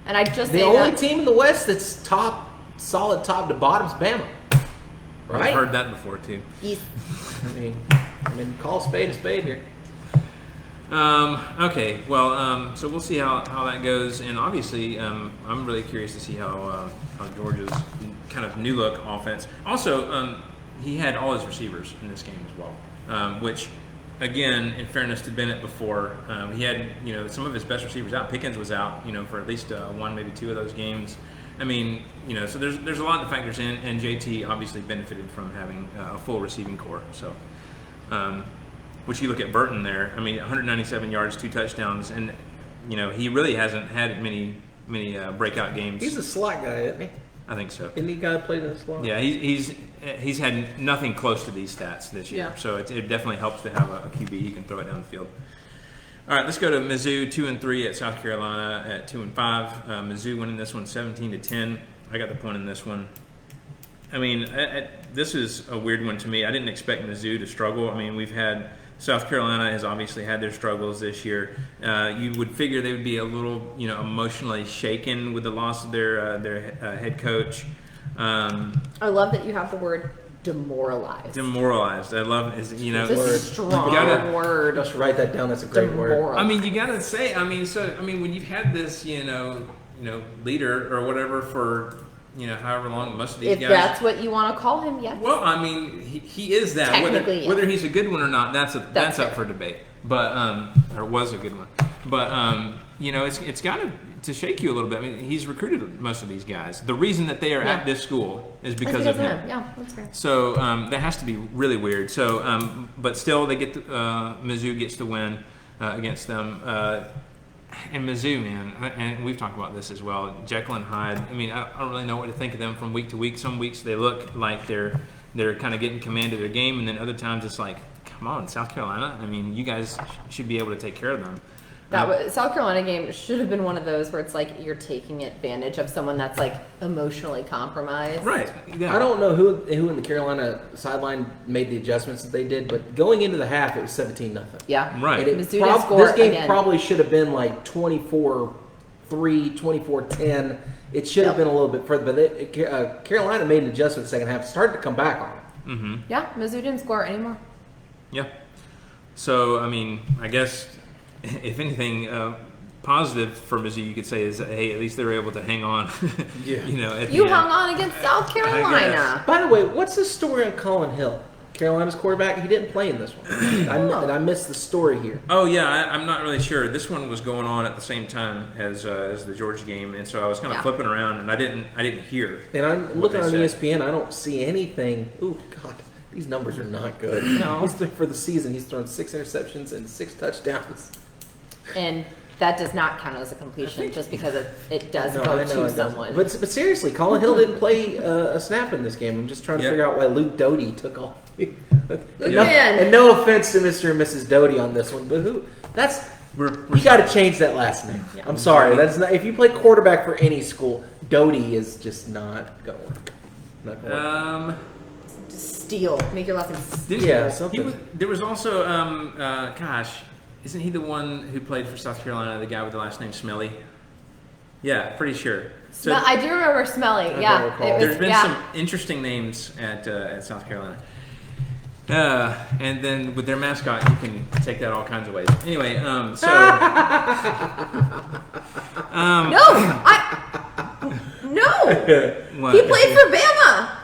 And I just The say only that. team in the West that's solid top to bottom is Bama. Right? I've heard that before too. East. I mean, call a spade here. Okay, well, so we'll see how that goes, and obviously, I'm really curious to see how Georgia's kind of new look offense. Also, he had all his receivers in this game as well, which, again, in fairness to Bennett before, he had some of his best receivers out. Pickens was out, for at least one, maybe two of those games. I mean, so there's a lot that factors in, and JT obviously benefited from having a full receiving core. So. Which you look at Burton there. I mean, 197 yards, 2 touchdowns, and he really hasn't had many breakout games. He's a slot guy, isn't he? I think so. Isn't he guy that played in the slot? Yeah, he's had nothing close to these stats this year, Yeah. so it definitely helps to have a QB he can throw it down the field. All right, let's go to Mizzou 2-3 at South Carolina at 2-5. Mizzou winning this one 17-10. I got the point in this one. I mean, this is a weird one to me. I didn't expect Mizzou to struggle. I mean, we've had South Carolina has obviously had their struggles this year. You would figure they would be a little, emotionally shaken with the loss of their head coach. I love that you have the word demoralized. Demoralized. I love it. It's a strong word. Just write that down. That's a great word. I mean, you got to say. I mean, when you've had this, leader or whatever for, however long most of these guys. If that's what you want to call him, yes. Well, I mean, he is that. Technically, whether he's a good one or not, that's up for debate. But or was a good one. But it's got to shake you a little bit. I mean, he's recruited most of these guys. The reason that they are at this school is because of him. Yeah, that's fair. So that has to be really weird. So, but still, they get Mizzou gets the win against them. And Mizzou, man, and we've talked about this as well. Jekyll and Hyde. I mean, I don't really know what to think of them from week to week. Some weeks they look like they're kind of getting command of their game, and then other times it's like, come on, South Carolina. I mean, you guys should be able to take care of them. South Carolina game should have been one of those where it's like you're taking advantage of someone that's like emotionally compromised. Right. Yeah. I don't know who in the Carolina sideline made the adjustments that they did, but going into the half, it was 17-0. Yeah. Right. Mizzou didn't score this game again. probably should have been like 24-3, 24-10. It should have been a little bit further, but Carolina made an adjustment in the second half, started to come back on it. Mm-hmm. Yeah, Mizzou didn't score anymore. Yeah. So, I mean, I guess if anything positive for Mizzou, you could say is, hey, at least they were able to hang on. Yeah. You hung on against South Carolina. By the way, what's the story on Colin Hill? Carolina's quarterback. He didn't play in this one. I missed the story here. Oh yeah, I'm not really sure. This one was going on at the same time as the Georgia game, and so I was kind of flipping around, and I didn't hear. And I'm looking on ESPN. I don't see anything. Oh God, these numbers are not good. No. For the season, he's thrown 6 interceptions and 6 touchdowns. And that does not count as a completion just because it does go to someone. But seriously, Colin Hill didn't play a snap in this game. I'm just trying to figure out why Luke Doty took off. And no offense to Mr. and Mrs. Doty on this one, but you got to change that last name. Yeah. I'm sorry. That's not, if you play quarterback for any school, Doty is just not going to work. Steele. Make your last name something. There was also, isn't he the one who played for South Carolina, the guy with the last name Smelly? Yeah, pretty sure. So I do remember Smelly. There's been some interesting names at South Carolina. And then with their mascot, you can take that all kinds of ways. Anyway, No! What? He played for Bama!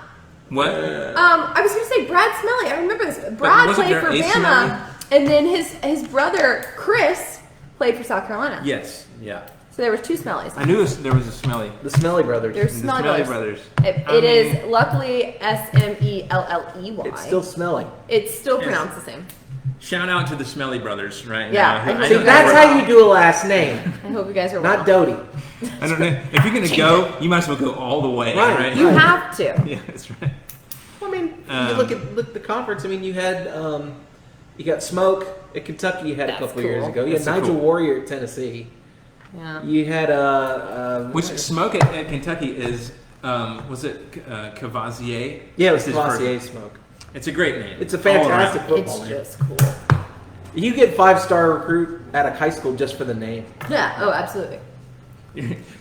What? I was going to say Brad Smelly. I remember this. Brad played for Bama, and then his brother Chris played for South Carolina. Yes. Yeah. So there was 2 Smellies. I knew there was a Smelly. The Smelly brothers. There's Smelly brothers. It is luckily Smelley. It's still Smelly. It's still pronounced the same. Shout out to the Smelly brothers, right? Yeah. See, that's how you do a last name. I hope you guys are not Doty. I don't know. If you're going to go, you might as well go all the way. Right. You have to. Yeah, that's right. Well, I mean, you look at the conference. I mean, you had you got Smoke at Kentucky. You had a couple of years ago. You had Nigel Warrior at Tennessee. Yeah. You had which Smoke at Kentucky is was it Cavazier? Yeah, it was Cavazier Smoke. It's a great name. It's a fantastic football name. It's just cool. You get 5-star recruit at a high school just for the name. Yeah. Oh, absolutely.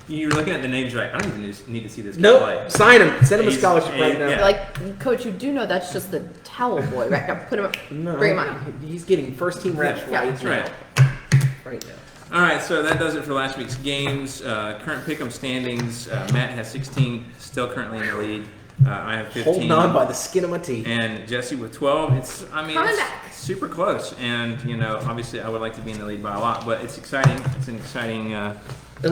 You're looking at the names, right? I don't even need to see this guy play. Sign him. Send him a scholarship right now. Yeah. Like, Coach, you do know that's just the towel boy, right? Now put him up. No, bring him on. He's getting first team reps That's right. Right now. All right, so that does it for last week's games. Current pick'em standings: Matt has 16, still currently in the lead. I have 15. Holding on by the skin of my teeth. And Jesse with 12. It's super close, and obviously I would like to be in the lead by a lot, but it's exciting. It's an exciting. And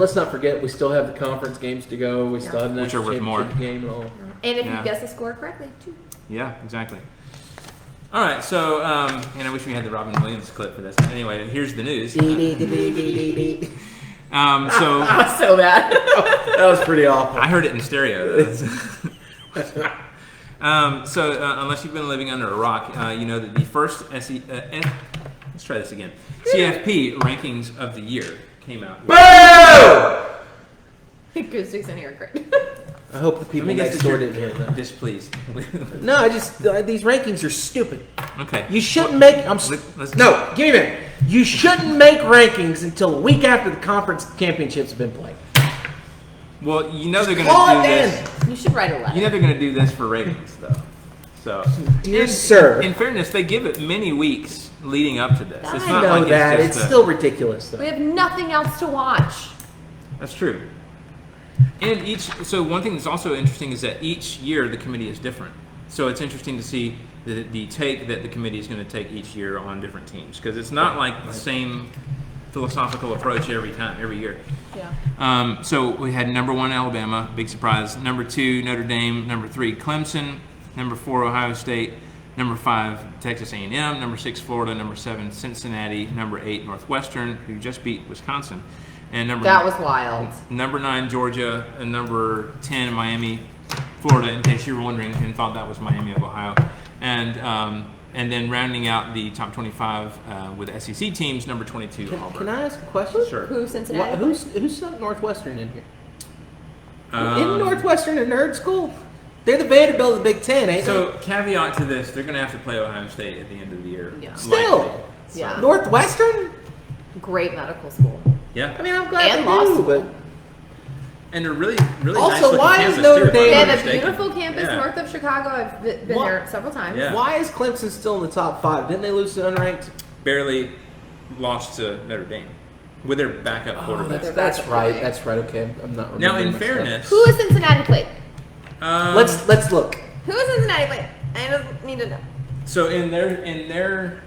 let's not forget, we still have the conference games to go. We still have the which are worth more. Game and all. And if you guess the score correctly, too. Yeah, exactly. All right, so and I wish we had the Robin Williams clip for this. Anyway, here's the news. So That was so bad. that was pretty awful. I heard it in stereo. So unless you've been living under a rock, you know that the first let's try this again. CFP rankings of the year came out. Boo! Acoustics in here, great. I hope the people next door didn't hear that. Displeased. No, I just these rankings are stupid. Okay. You shouldn't make. Let's No, give me a minute. You shouldn't make rankings until a week after the conference championships have been played. Well, you know they're going Call to do it this. then. You should write a letter. You know they're going to do this for ratings, though. So, Dear sir. In fairness, they give it many weeks leading up to this. It's I not know like that. It's It's just still ridiculous, though. We have nothing else to watch. That's true. And so one thing that's also interesting is that each year the committee is different. So it's interesting to see the take that the committee is going to take each year on different teams, because it's not like the same philosophical approach every year. Yeah. So we had number 1 Alabama, big surprise. Number 2 Notre Dame. Number 3 Clemson. Number 4 Ohio State. Number 5 Texas A&M. Number 6 Florida. Number 7 Cincinnati. Number 8 Northwestern, who just beat Wisconsin. And That was wild. Number 9 Georgia, and number 10 Miami, Florida. In case you were wondering and thought that was Miami of Ohio, and then rounding out the top 25 with SEC teams, number 22 Auburn. Can I ask a question? Sure. Who, Cincinnati? Who's stuck Northwestern in here? Um, Isn't Northwestern a nerd school? They're the Vanderbilt of the Big Ten, ain't So caveat to this: they're going to have to play Ohio State at the end of the year. Yeah. they? Still, likely. Yeah. Northwestern. Great medical school. Yeah. I mean, I'm glad And they law do, school. but And they're really Also, nice looking why is campus, Notre too, if I'm Dame- They not have a mistaken. beautiful campus Yeah. north of Chicago. I've been What? there several times. Yeah. why is Clemson still in the top 5? Didn't they lose to unranked? Barely lost to Notre Dame with their backup quarterback. That's backup right. quarterback. That's right. Okay, I'm not. Now, remembering in my stuff. fairness, Who has Cincinnati played? let's look. Who has Cincinnati played? I just need to know. So in their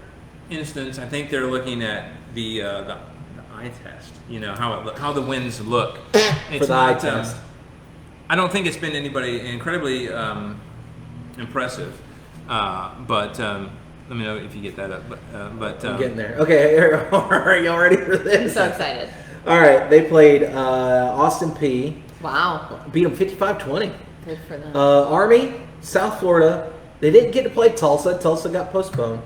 instance, I think they're looking at the eye test. You know how the wins look. For the eye test. I don't think it's been anybody incredibly impressive, but let me know if you get that up. But I'm getting there. Okay, are y'all ready for I'm this? so excited. All right, they played Austin P. Wow. Beat them 55-20. Good for them. Army, South Florida. They didn't get to play Tulsa. Tulsa got postponed.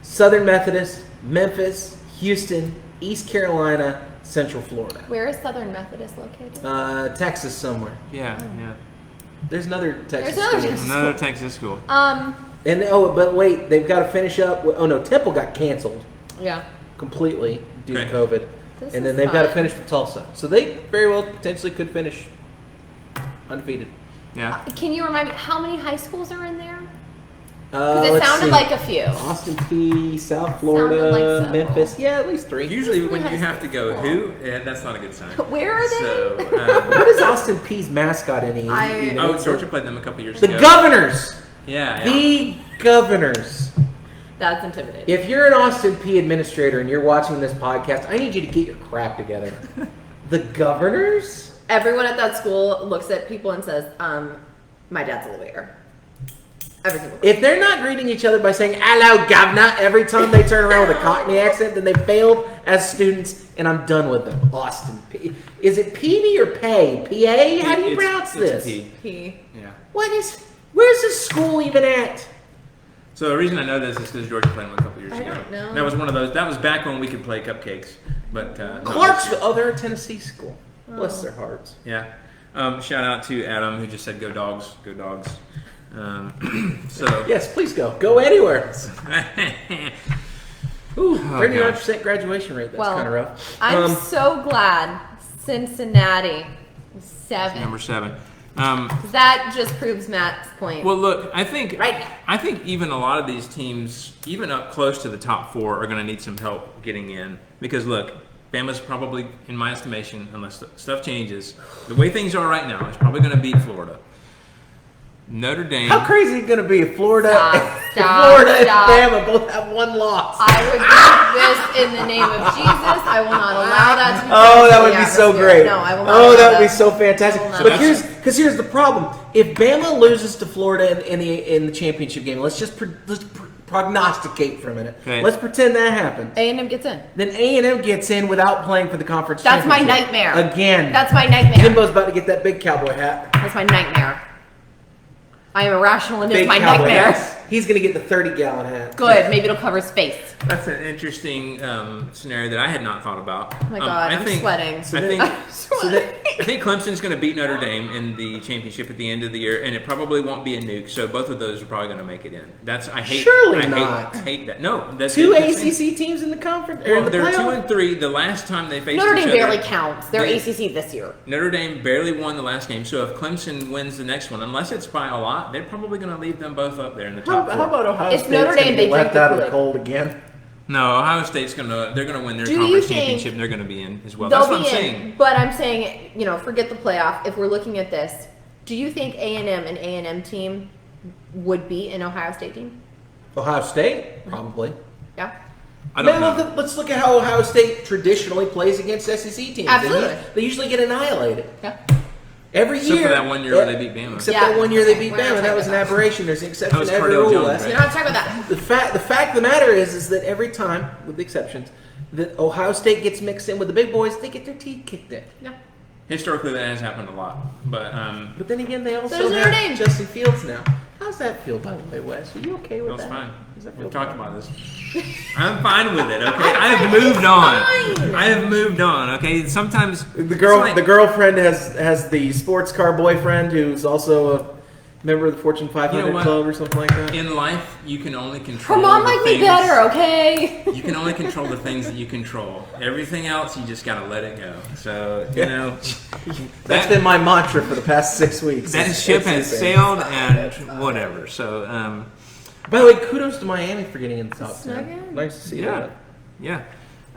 Southern Methodist, Memphis, Houston, East Carolina, Central Florida. Where is Southern Methodist located? Texas somewhere. yeah. There's another Texas There's another school. Texas- Another Texas school. And but wait, they've got to finish up. Oh no, Temple got canceled Yeah. completely due to Okay. COVID, This and then is they've got to fun. finish with Tulsa. So they very well potentially could finish undefeated. Yeah. Can you remind me how many high schools are in there? Because Because it sounded like a few. Austin P, South Sounded Florida, like several. Memphis. Yeah, at least 3. Usually when high you have to go, school. that's not a good sign. Where are they? So, What is Austin P's mascot any? I- Georgia played them a couple years The ago. Governors. Yeah. The Governors. That's intimidating. If you're an Austin P administrator and you're watching this podcast, I need you to get your crap together. The Governors? Everyone at that school looks at people and says, my dad's a lawyer. Every single person. If they're not greeting each other by saying "Hello, Governor" every time they turn around with a Cockney accent, then they failed as students, and I'm done with them. Austin P. Is it Peavy or Pay? PA? How do you pronounce this? It's a P. He. Yeah. Where's this school even at? So the reason I know this is because Georgia played them a couple years I ago. don't know. That was one of those. That was back when we could play cupcakes. But Clarksville. Oh, they're a Tennessee school. Bless their hearts. Yeah. Shout out to Adam who just said "Go Dogs, go Dogs." So Yes, please go. Go anywhere. Ooh, Oh, 39% graduation rate. That's Well, kind of rough. I'm so glad Cincinnati was 7. number 7. That just proves Matt's point. Well, look, I think Right. I think even a lot of these teams, even up close to the top 4, are going to need some help getting in. Because look, Bama's probably, in my estimation, unless stuff changes, the way things are right now, is probably going to beat Florida. Notre Dame. How crazy is it going to be if Florida, Stop, Florida stop. and Bama both have one loss? I would do this in the name of Jesus. I will not allow that to be Oh, that the would be so atmosphere. great. No, I will not Oh, allow that would be so fantastic. I will not But allow here's the problem: if Bama loses to Florida in the championship game, let's prognosticate for a minute. Okay. Let's pretend that happens. A&M gets in. Then A&M gets in without playing for the conference. That's my championship. nightmare. Again. That's my nightmare. Jimbo's about to get that big cowboy hat. That's my nightmare. I am irrational and it's Big my cowboy nightmare. hat. He's gonna get the 30-gallon hat. Good. Maybe it'll cover his face. That's an interesting scenario that I had not thought about. Oh my God, I'm sweating. I think I'm So sweating. I think Clemson's going to beat Notre Dame in the championship at the end of the year, and it probably won't be a nuke. So both of those are probably going to make it in. I hate that. No, that's two ACC teams in the conference. Well, they're 2-3. The last time they faced Notre Dame each other, barely counts. They're ACC this year. Notre Dame barely won the last game. So if Clemson wins the next one, unless it's by a lot, they're probably going to leave them both up there in the top 4. How about Ohio It's State's Notre Dame, gonna they get left drink out the of the Kool-Aid. cold again? No, Ohio State's going to win their Do you conference think- championship, and they're going to be in as well. They'll That's what I'm be saying. But I'm saying, forget the playoff. If we're looking at this, do you think an A&M team would beat an Ohio State team? Ohio State? Probably. Yeah. I don't know. Let's look at how Ohio State traditionally plays against SEC teams. Absolutely. They usually get annihilated. Yeah. Every Except year. for that one year where they beat Bama. Except Yeah. that one year they beat We're not Bama. That talking was an about that. aberration. There's an exception That was to every Cardale rule. Jones, Les. right? You're not talking about that. The fact of the matter is that every time, with the exceptions, that Ohio State gets mixed in with the big boys, they get their teeth kicked in. Yeah. Historically, that has happened a lot. But But then again, they also There's Notre Dame. have Justin Fields now. How's that feel, by the way, Wes? Are you okay with Feels that? fine. Does that feel We've talked fine? about this. I'm fine with it. Okay, I have moved on. fine. I have moved on. Okay, sometimes The it's like- girlfriend has the sports car boyfriend who's also a member of the Fortune 500 You know what? club or something like that. in life you can only control. Her mom the liked me things- better, okay? You can only control the things that you control. Everything else, you just gotta let it go. So That's been my mantra for the past 6 weeks. that It's- ship it's has insane. sailed and whatever. So By the way, kudos to Miami for getting in the top Snuck 10. in. Nice to see yeah, that. yeah.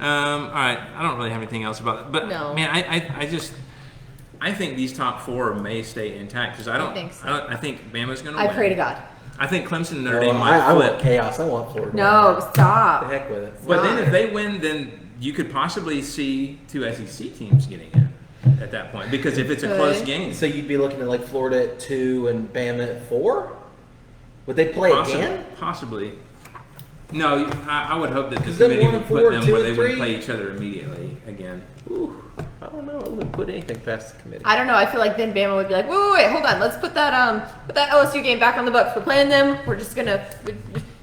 All right, I don't really have anything else about it, but No. man, I think these top 4 may stay intact because I don't think so. I think Bama's gonna I win. pray to God. I think Clemson and Notre Well, Dame might I flip. want chaos. I want Florida. No, The stop. heck with it. But then Not. if they win, then you could possibly see 2 SEC teams getting in at that point. Because if it's a close Could. game, So you'd be looking at like Florida at 2 and Bama at 4? Would they play again? Possibly. No, I would hope that the 'Cause then committee 1 would and put 4, them 2 where and they would 3. play each other immediately again. Ooh, I don't know. I wouldn't put anything past the committee. I don't know. I feel like then Bama would be like, wait, hold on. Let's put that LSU game back on the books. We're playing them. We're just gonna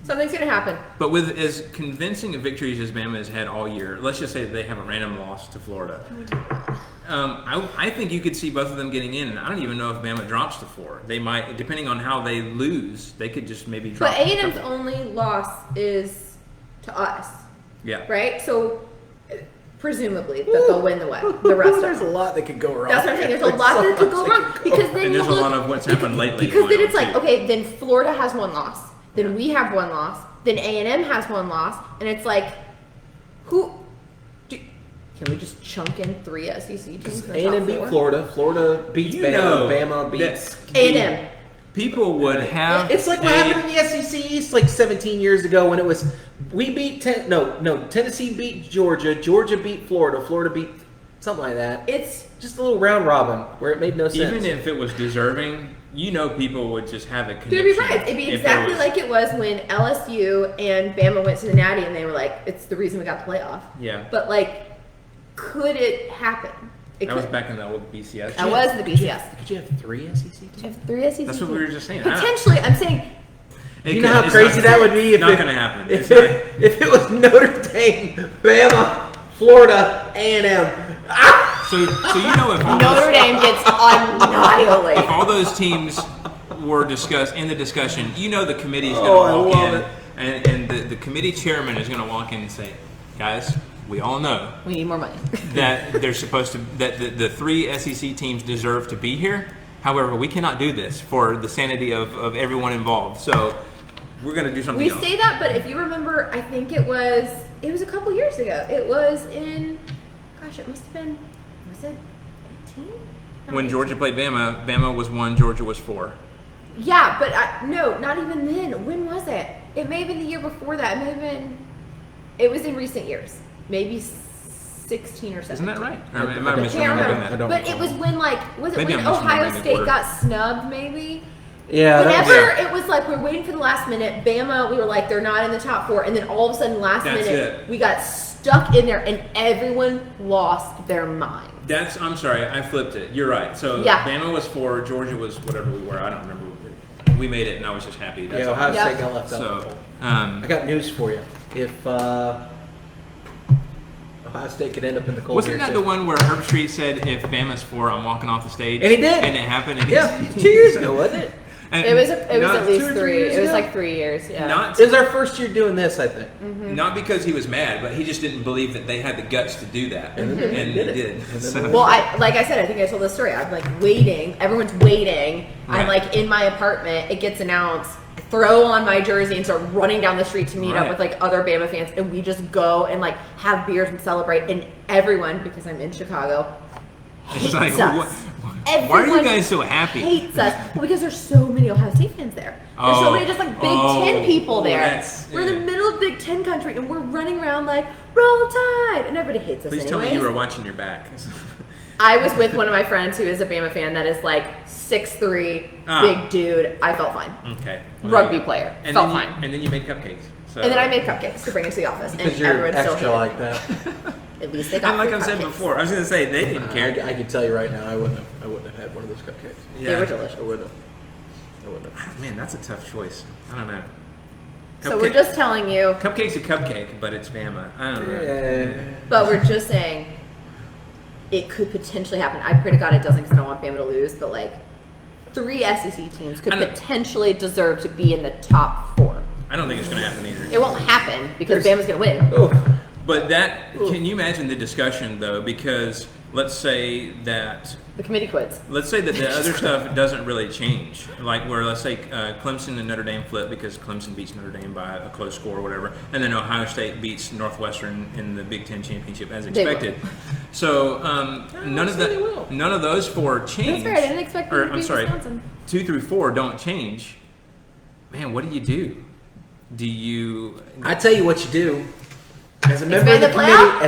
something's gonna happen. But with as convincing of victories as Bama has had all year, let's just say that they have a random loss to Florida. I think you could see both of them getting in, and I don't even know if Bama drops to 4. They might, depending on how they lose, they could just maybe drop. But A&M's only loss is to us, Yeah. right? So presumably that they'll win the rest of There's a them. lot that could go wrong. That's what I'm saying. There's a lot that could go wrong because then And you there's a look, lot of what's happened lately. Because then going it's on, like, too. okay, then Florida has 1 loss, then we have 1 loss, then A&M has 1 loss, and it's like, can we just chunk in 3 SEC teams? in the A&M top beat 4? Florida. Florida beats You Bama. know Bama beats that A&M. people would have. It's like what happened in the SEC East like 17 years ago when it was we beat Tennessee beat Georgia, Georgia beat Florida, Florida beat something like that. It's Just a little round robin where it made no sense. Even if it was deserving, people would just have a connection. It'd be right. It'd be if exactly there was- like it was when LSU and Bama went to the Natty, and they were like, "It's the reason we got the playoff." Yeah. But like, could it happen? It That was could. back in the old BCS. That was the BCS. Could you have 3 SEC teams? You have 3 SEC. That's what we were just saying. Potentially, I'm saying You know how crazy that would be if not it, going to happen. If It's it, if it was Notre Dame, Bama, Florida, A&M. So if all Notre those, Dame gets annihilated. if all those teams were discussed in the discussion, the committee is Oh, going I to walk love in, and the committee chairman is going to walk in and say, "Guys, we all know We need more money. that they're supposed to that the 3 SEC teams deserve to be here. However, we cannot do this for the sanity of everyone involved. So we're going to do something We else." say that, but if you remember, I think it was a couple years ago. It was in, gosh, it must have been, was it 18? When Georgia played Bama, Bama was 1, Georgia was 4. Yeah, but no, not even then. When was it? It may have been the year before that. It may have been, it was in recent years. Maybe 16 or 17. Isn't that right? Or am I I I can't misremembering remember. that? I don't But recall. it was when, was it Maybe when I'm Ohio misremembering the State order. got snubbed, maybe? Yeah. Whenever it was like we're waiting for the last minute, Bama, we were like they're not in the top 4, and then all of a sudden last That's minute it. we got stuck in there, and everyone lost their mind. I'm sorry, I flipped it. You're right. So Yeah. Bama was 4, Georgia was whatever we were. I don't remember. We made it, and I was just happy. That's Yeah, all. Ohio Yeah. State got left out. So, I got news for you. If Ohio Ohio State could end up in the cold. Wasn't that the one where Herb Street said, if Bama's 4, I'm walking off the stage? And he did. And it happened. And Yeah, 2 years ago, wasn't it? And It was not at least 2 or 3 3. years It was ago? like 3 years. Yeah. Not, It was our first year doing this, I think. not because he was mad, but he just didn't believe that they had the guts to do that. And they did. So- Well, like I said, I think I told the story. I'm like waiting. Everyone's waiting. I'm Right. like in my apartment. It gets announced. I throw on my jersey and start running down the street to meet up Right. with like other Bama fans, and we just go and like have beers and celebrate. And everyone, because I'm in Chicago, It's hates like, us. why are you Everyone guys so happy? hates us. Well, because there's so many Ohio State fans there. There's so Oh. many just like Big Oh. Ten people there. That's- We're in yeah. the middle of Big Ten country, and we're running around like Roll Tide, and everybody hates us. Please tell me anyways. you were watching your back. I was with one of my friends who is a Bama fan that is like 6'3", Ah. big dude. I felt fine. Okay. Rugby player. And Felt then fine. and then you made cupcakes. So. And then I made cupcakes to bring into the office, and Because you're everyone still extra hated like it. that. At least they got And like free I said cupcakes. before, I was going to say they didn't care. I can tell you right now, I wouldn't have had one of those cupcakes. They were delicious. I wouldn't have. Man, that's a tough choice. I don't know. So we're just telling you, Cupcake's a cupcake, but it's Bama. I don't know. Yeah. but we're just saying it could potentially happen. I pray to God it doesn't because I don't want Bama to lose, but like 3 SEC teams could I don't- potentially deserve to be in the top 4. I don't think it's going to happen either. It won't happen because Bama's going to win. Oh, But can you imagine the discussion though? Because let's say that The committee quits. the other stuff doesn't really change. Like where let's say Clemson and Notre Dame flip because Clemson beats Notre Dame by a close score or whatever, and then Ohio State beats Northwestern in the Big Ten championship as They will. expected. So none they will. of those 4 change. That's fair. I didn't expect them Or to I'm beat sorry, Wisconsin. 2 through 4 don't change. Man, what do you do? Do you? I tell you what you do. As a member Expand of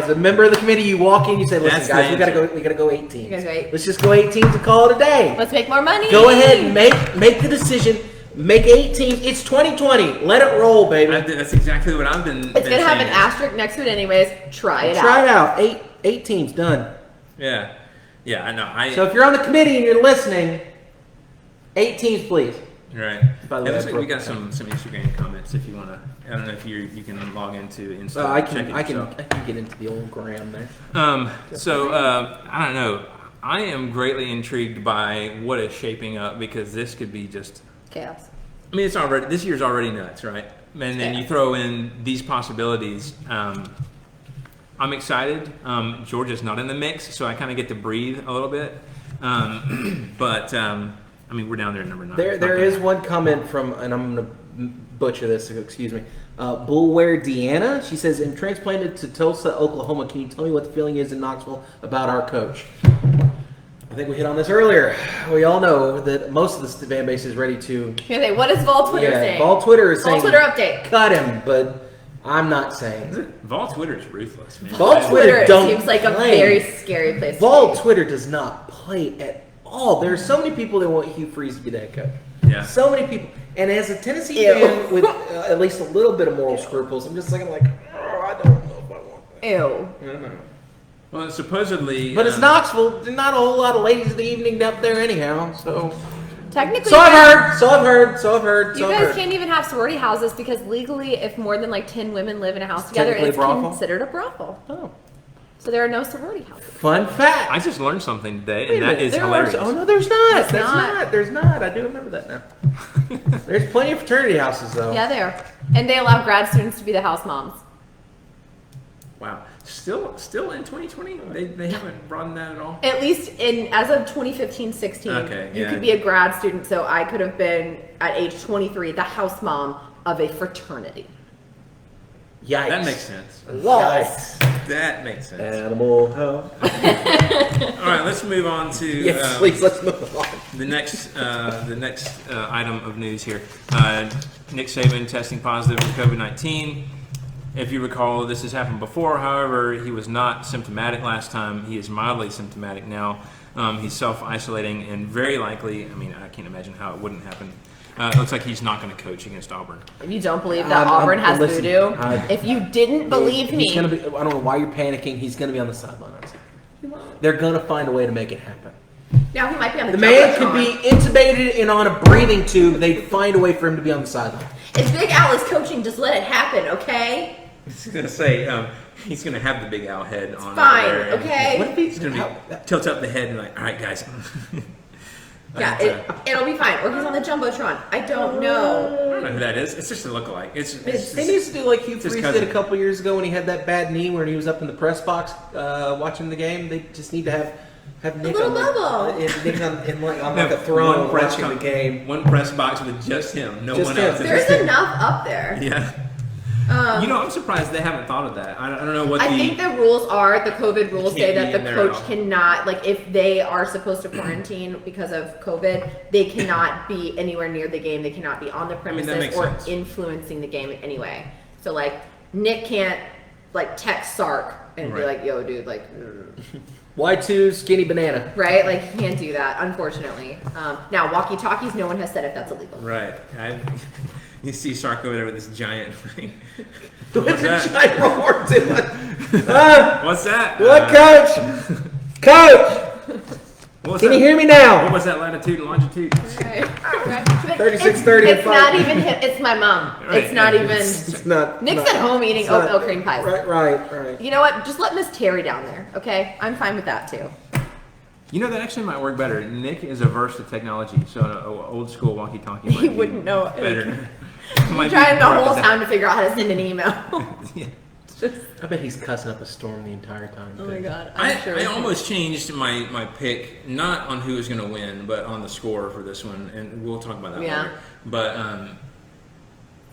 the the committee, playoff? you walk in, you say, "Listen, That's guys, the we gotta answer. go 8 teams. You guys go 8. Let's just go 8 teams and call it a day. Let's make more money. Go ahead and make the decision. Make 8 teams. It's 2020. Let it roll, baby. That's exactly what I've been. It's gonna have an asterisk next to it anyways. Try it out. it out. 8 teams done. Yeah, I know. So if you're on the committee and you're listening, 8 teams, please. Right. By the Hey, way, looks like I we got broke some Instagram comments if you want to. I don't know if you can log into Insta. I check it can yourself. get into the old gram there. So I don't know. I am greatly intrigued by what is shaping up because this could be just. Chaos. I mean, this year's already nuts, right? And then Yeah. you throw in these possibilities. I'm excited. Georgia's not in the mix, so I kind of get to breathe a little bit. But I mean, we're down there at number 9. There is one comment from, and I'm going to butcher this, so excuse me. Bullware Deanna. She says, "I'm transplanted to Tulsa, Oklahoma. Can you tell me what the feeling is in Knoxville about our coach?" I think we hit on this earlier. We all know that most of the fan base is ready to. Okay, what is Vol Twitter saying? Vol Twitter is Vol saying Twitter update. cut him, but I'm not saying. Vol Twitter is ruthless, man. Vol Twitter Twitter don't seems like a play. very scary place. to Vol be. Twitter does not play at all. There are so many people that want Hugh Freeze to be that coach. Yeah. So many people. And as a Tennessee Ew. fan with at least a little bit of moral scruples, I'm just thinking like, oh, I don't know if I want that. Ew. I don't know. Well, supposedly. But it's Knoxville. There's not a whole lot of ladies of the evening up there anyhow. So Technically, I've heard. you guys can't even have sorority houses because legally, if more than like 10 women live in a house together, technically it's a brothel? considered a brothel. Oh. So there are no sorority houses. Fun fact. I just learned something today, Wait and a that minute, is there hilarious. Are, oh no, there's not. It's That's not. not. There's not. I do remember that now. There's plenty of fraternity houses though. Yeah, they are, and they allow grad students to be the house moms. Wow. Still in 2020, they haven't broadened that at all. At least as of 2015-16, Okay, you yeah. could be a grad student. So I could have been at age 23 the house mom of a fraternity. Yikes. That makes sense. Yikes. That makes sense. Animal health. All right, let's move on to Yes, please. Let's move on. the next item of news here. Nick Saban testing positive for COVID-19. If you recall, this has happened before. However, he was not symptomatic last time. He is mildly symptomatic now. He's self-isolating and very likely, I mean, I can't imagine how it wouldn't happen. It looks like he's not going to coach agaast Auburn. If you don't believe that Auburn has listen, voodoo, if you didn't believe me, He's gonna be, I don't know why you're panicking. He's going to be on the sidelines. They're going to find a way to make it happen. now he might be on the The man could be intubated and on a breathing tube. They'd find a way for him to be on the sideline. If Big Al is coaching, just let it happen, okay? I was going to say, He's gonna have the Big Al head on. Fine, over there. okay. What if He's gonna be tilt up the head and like, all right, guys. Yeah, it'll be fine. Or he's on the jumbotron. I don't know. I don't know who that is. It's just a lookalike. They used to do like Hugh his Freeze cousin. did a couple years ago when he had that bad knee where he was up in the press box watching the game. They just need to have Nick little on the, bubble. Nick on like a Have throne one press watching the game. One press box with just him. No Just one him. else. There's enough up there. Yeah. I'm surprised they haven't thought of that. I don't know what I think the rules are, the COVID rules say can't that be the in there at coach all. cannot, like if they are supposed to quarantine because of COVID, they cannot be anywhere near the game. They cannot be on the that premises makes or sense. influencing the game in any way. So like Nick can't like text Sark and be Right. like, yo dude, like, Y2 skinny banana. right? Like he can't do that, unfortunately. Now walkie-talkies, no one has said if that's illegal. Right. You see Sark over there with this giant thing. What's that? that? What's that? What, coach? Coach, What's can that? you hear me What now? was that latitude and longitude? Right. 3630 It's and not five. even him, it's my mom. Right, It's not yeah, even. It's not. Nick's not- at home eating it's not- oatmeal cream pies. Right. You know what? Just let Miss Terry down there, okay? I'm fine with that too. You know, that actually might work better. Nick is averse to technology, so an old school walkie-talkie might He be wouldn't know it. better. I'm trying the whole time to figure out how to send an email. Yeah. I bet he's cussing up a storm the entire time. Oh my god. I almost changed my pick, not on who was going to win, but on the score for this one, and we'll talk about that Yeah. later. But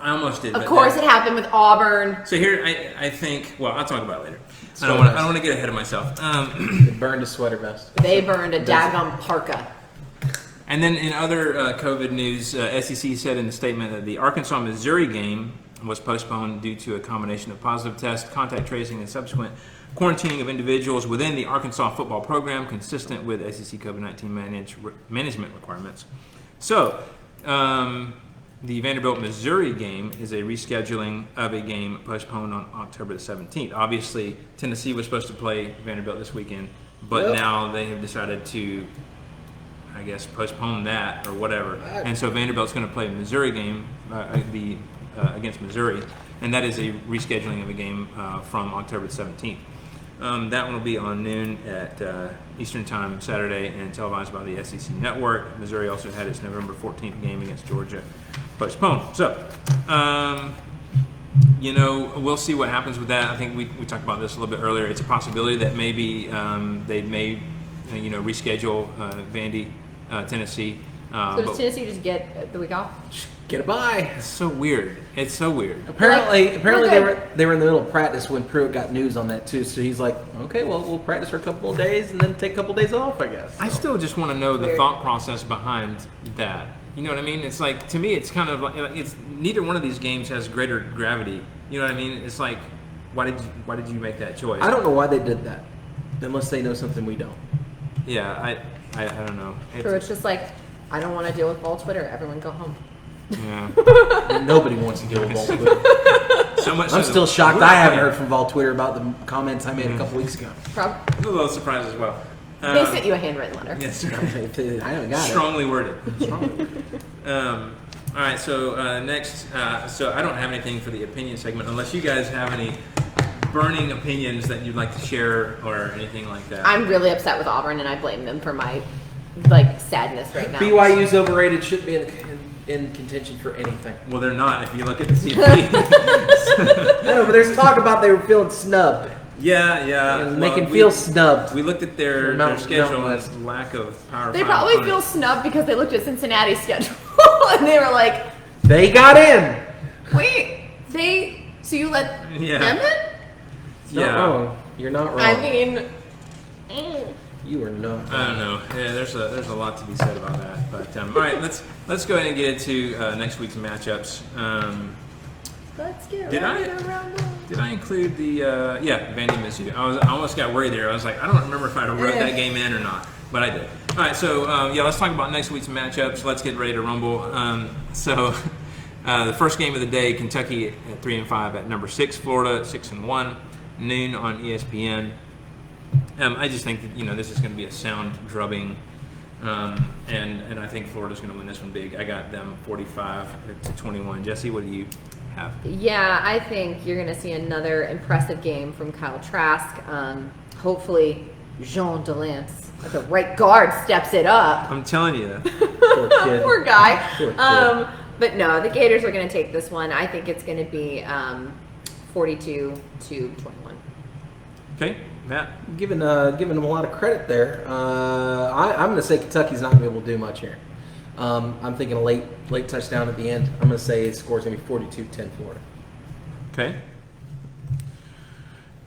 I almost did. Of but course, that- it happened with Auburn. So here, I think. Well, I'll talk about it later. I Sweater don't vest. want to get ahead of myself. They burned a sweater vest. They burned a daggum parka. And then in other COVID news, SEC said in the statement that the Arkansas-Missouri game was postponed due to a combination of positive tests, contact tracing, and subsequent quarantining of individuals within the Arkansas football program, consistent with SEC COVID-19 management requirements. So, the Vanderbilt-Missouri game is a rescheduling of a game postponed on October the 17th. Obviously, Tennessee was supposed to play Vanderbilt this weekend, but Yep. now they have decided to, I guess, postpone that or whatever. And so Vanderbilt's going to play a Missouri game against Missouri, and that is a rescheduling of a game from October the 17th. That one will be on noon at Eastern Time Saturday and televised by the SEC Network. Missouri also had its November 14th game against Georgia postponed. So, we'll see what happens with that. I think we talked about this a little bit earlier. It's a possibility that maybe they may, reschedule Vandy, Tennessee. So does Tennessee just get the week off? Get a bye. It's so weird. It's so weird. Apparently we're they were in the middle of practice when Pruitt got news on that too. So he's like, okay, well we'll practice for a couple of days and then take a couple of days off, I guess. I still just want to know the Weird. thought process behind that. You know what I mean? It's like, to me, it's kind of like, it's neither one of these games has greater gravity. You know what I mean? It's like, why did you make that choice? I don't know why they did that, unless they know something we don't. Yeah, I don't know. Pruitt's just like, I don't want to deal with ball Twitter. Everyone go home. Yeah. Nobody wants to deal with Vol Twitter. So much. I'm so still that- shocked. I haven't heard from Vol Twitter about the comments I made a couple weeks ago. I'm a little surprised as well. They sent you a handwritten letter. Yes. I haven't got Strongly worded. All right, so next, so I don't have anything for the opinion segment unless you guys have any burning opinions that you'd like to share or anything like that. I'm really upset with Auburn, and I blame them for my sadness right now. it. BYU's overrated. Shouldn't be in contention for anything. Well, they're not. If you look at the CP. I know, but there's talk about they were feeling snubbed. yeah. And Well, they can feel snubbed. We looked at their Mountain schedule West. and lack of Power They 5 probably feel opponents. snubbed because they looked at Cincinnati's schedule and they were like, They got in. wait, so you let Yeah. them in? Not wrong. You're not wrong. I mean, you are not. I don't know. Yeah, there's a lot to be said about that. But all right, let's go ahead and get into next week's matchups. let's get Did ready I- to rumble. Did I include the Vandy Mizzou? I almost got worried there. I was like, I don't remember if I wrote that game in or not, but I did. All right, so let's talk about next week's matchups. Let's get ready to rumble. The first game of the day, Kentucky at 3-5 at number 6, Florida 6-1, noon on ESPN. I just think that this is going to be a sound drubbing, and I think Florida's going to win this one big. I got them 45-21. Jesse, what do you have. Yeah, I think you're going to see another impressive game from Kyle Trask. Hopefully, Jean Delance, the right guard, steps it up. I'm telling you. Poor kid. Poor guy. Poor kid. But no, the Gators are going to take this one. I think it's going to be 42-21. Okay, Matt. Giving them a lot of credit there. I'm going to say Kentucky's not going to be able to do much here. I'm thinking a late touchdown at the end. I'm going to say the score's going to be 42-10 Florida. Okay.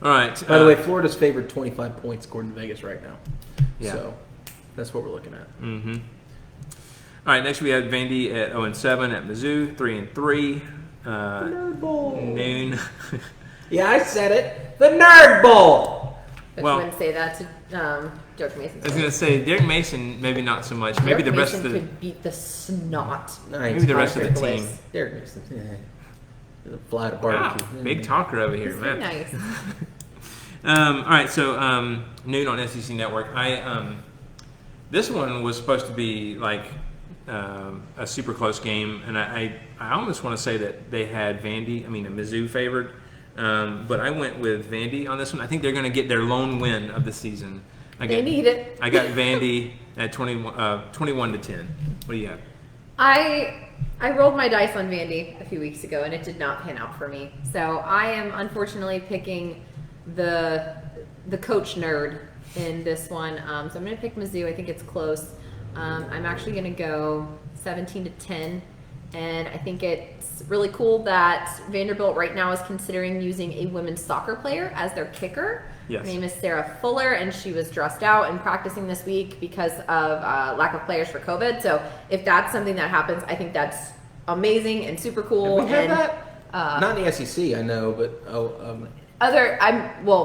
All right. By the way, Florida's favored 25 points according to Vegas right now. Yeah. So that's what we're looking at. Mm-hmm. All right. Next we have Vandy at 0-7 at Mizzou, 3-3. Nerd Bowl. Noon. Yeah, I said it. The Nerd Bowl. But Well- you wouldn't say that to Derek Mason. I was gonna say Derek Mason, maybe not so much. Maybe Derek the rest Mason of the could beat the snot. Nice. maybe the rest of the Patrick team. Bliss. Derek Mason. Yeah. Fly to Wow, barbecue. big talker over here, He's man. nice. All right, so noon on SEC Network. This one was supposed to be like a super close game, and I almost want to say that they had Mizzou favored, but I went with Vandy on this one. I think they're going to get their lone win of the season. They need it. I got Vandy at 21-10. What do you have? I rolled my dice on Vandy a few weeks ago, and it did not pan out for me. So I am unfortunately picking the coach nerd in this one. So I'm going to pick Mizzou. I think it's close. I'm actually going to go 17-10, and I think it's really cool that Vanderbilt right now is considering using a women's soccer player as their kicker. Yes. Her name is Sarah Fuller, and she was dressed out and practicing this week because of lack of players for COVID. So if that's something that happens, I think that's amazing and super cool. Have we had and that? Not in the SEC, I know, but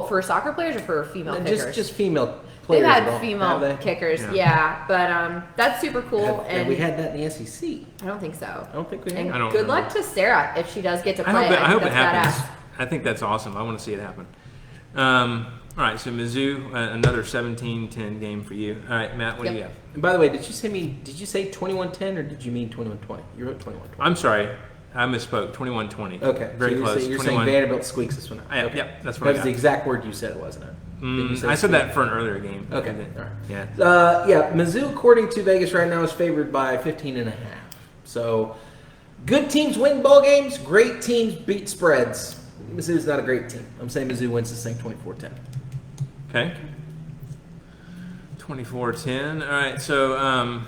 for soccer players or for female kickers? just female They've players. had at all, female have they? kickers, Yeah. yeah, but that's super cool. Have we had that in the SEC? I don't think so. I don't think we And have. I don't good luck remember. to Sarah if she does get to I play. hope it think happens. that's badass. I think that's awesome. I want to see it happen. All right, so Mizzou, another 17-10 game for you. All right, Matt, what do you Yep. have? And by the way, did you say 21-10 or did you mean 21-20? You wrote 21-20. I'm sorry, I misspoke. 21-20. Okay. Very so close. You're saying Vanderbilt squeaks this one out. Yeah, Okay. yep, that's what That I was got. the exact word you said, wasn't it? Did you say I said squeak? that for an earlier game. Okay, And then- all right. Yeah. Yeah, Mizzou, according to Vegas right now, is favored by 15.5. So, good teams win ball games. Great teams beat spreads. Mizzou's not a great team. I'm saying Mizzou wins this thing 24-10. Okay. 24-10. All right, so all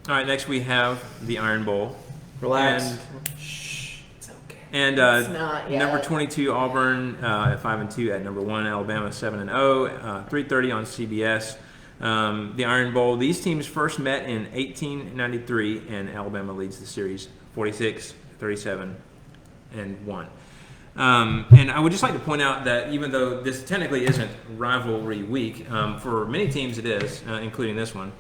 right, next we have the Iron Bowl. Relax. And- Shh, it's okay. And It's not yet. number 22 Auburn at 5-2 at number 1 Alabama 7-0, 3:30 on CBS. The Iron Bowl. These teams first met in 1893, and Alabama leads the series 46-37 and 1. And I would just like to point out that even though this technically isn't rivalry week, for many teams it is, including this one.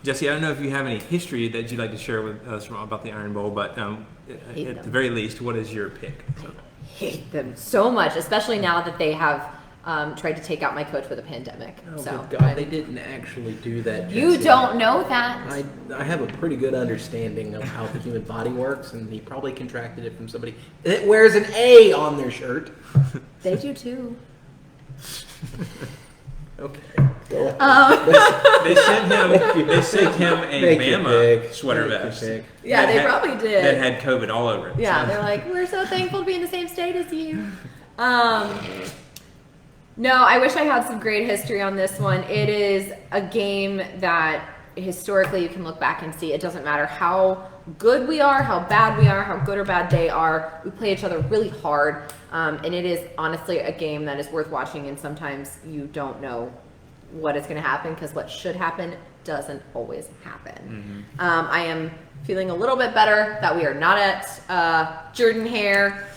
Jesse, I don't know if you have any history that you'd like to share with us about the Iron Bowl, but at the very least, what is your pick? So, Hate them so much, especially now that they have tried to take out my coach with a pandemic. Oh, so good God, they didn't actually do that. you Jesse. don't know that. I have a pretty good understanding of how the human body works, and he probably contracted it from somebody that wears an A on their shirt. They do too. Okay. they sent him a Make it Bama big. sweater Make it vest. big. Yeah, that they had- probably did. That had COVID all over it. Yeah, So- they're like, we're so thankful to be in the same state as you. No, I wish I had some great history on this one. It is a game that historically you can look back and see it doesn't matter how good we are, how bad we are, how good or bad they are. We play each other really hard, and it is honestly a game that is worth watching, and sometimes you don't know what is going to happen because what should happen doesn't always happen. I am feeling a little bit better that we are not at Jordan Hare,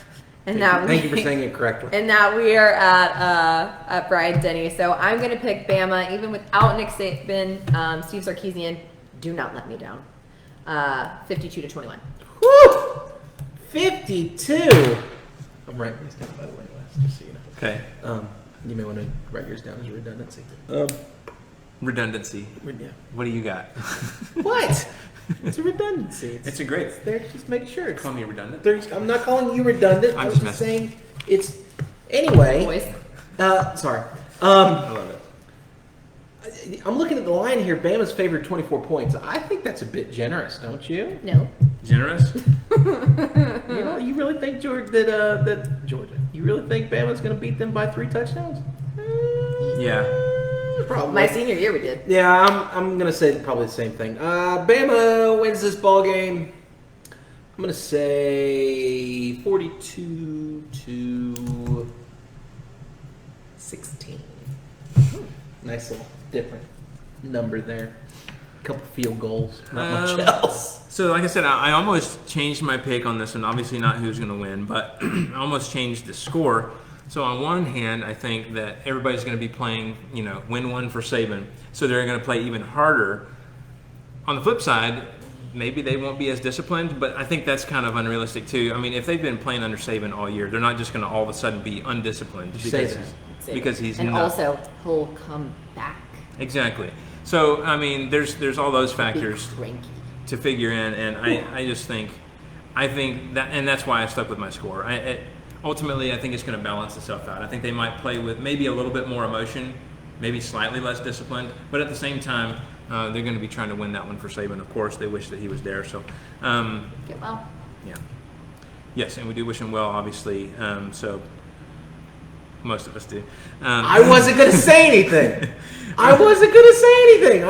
and that Thank you for saying it correctly. and that we are at Bryant Denny. So I'm going to pick Bama, even without Nick Saban, Steve Sarkisian. Do not let me down. 52-21. Woo! 52. I'm writing these down, by the way, Les, just so you know. Okay. You may want to write yours down as a redundancy. Redundancy. Yeah. What do you got? What? It's a redundancy. It's a great. They're just make sure. It's, Call me redundant. I'm not calling you redundant. I'm I was just just saying it's. Anyway. Boys. Sorry. I love it. I'm looking at the line here. Bama's favored 24 points. I think that's a bit generous, don't you? No. Generous? You really think that Georgia? You really think Bama's going to beat them by 3 touchdowns? Yeah. Probably. My senior year we did. Yeah, I'm going to say probably the same thing. Bama wins this ball game. I'm going to say 42-16. Nice little different number there. A couple field goals, not much else. So, like I said, I almost changed my pick on this one. Obviously, not who's going to win, but I almost changed the score. So, on one hand, I think that everybody's going to be playing, win one for Saban. So, they're going to play even harder. On the flip side, maybe they won't be as disciplined, but I think that's kind of unrealistic too. I mean, if they've been playing under Saban all year, they're not just going to all of a sudden be undisciplined because he's and not. Also he'll come back. Exactly. So I mean, there's all those factors to figure in, and I just think that, and that's why I stuck with my score. Ultimately, I think it's going to balance itself out. I think they might play with maybe a little bit more emotion, maybe slightly less disciplined, but at the same time, they're going to be trying to win that one for Saban. Of course, they wish that he was there. So, Get well. Yeah. Yes, and we do wish him well, obviously. So most of us do. I wasn't going to say anything. I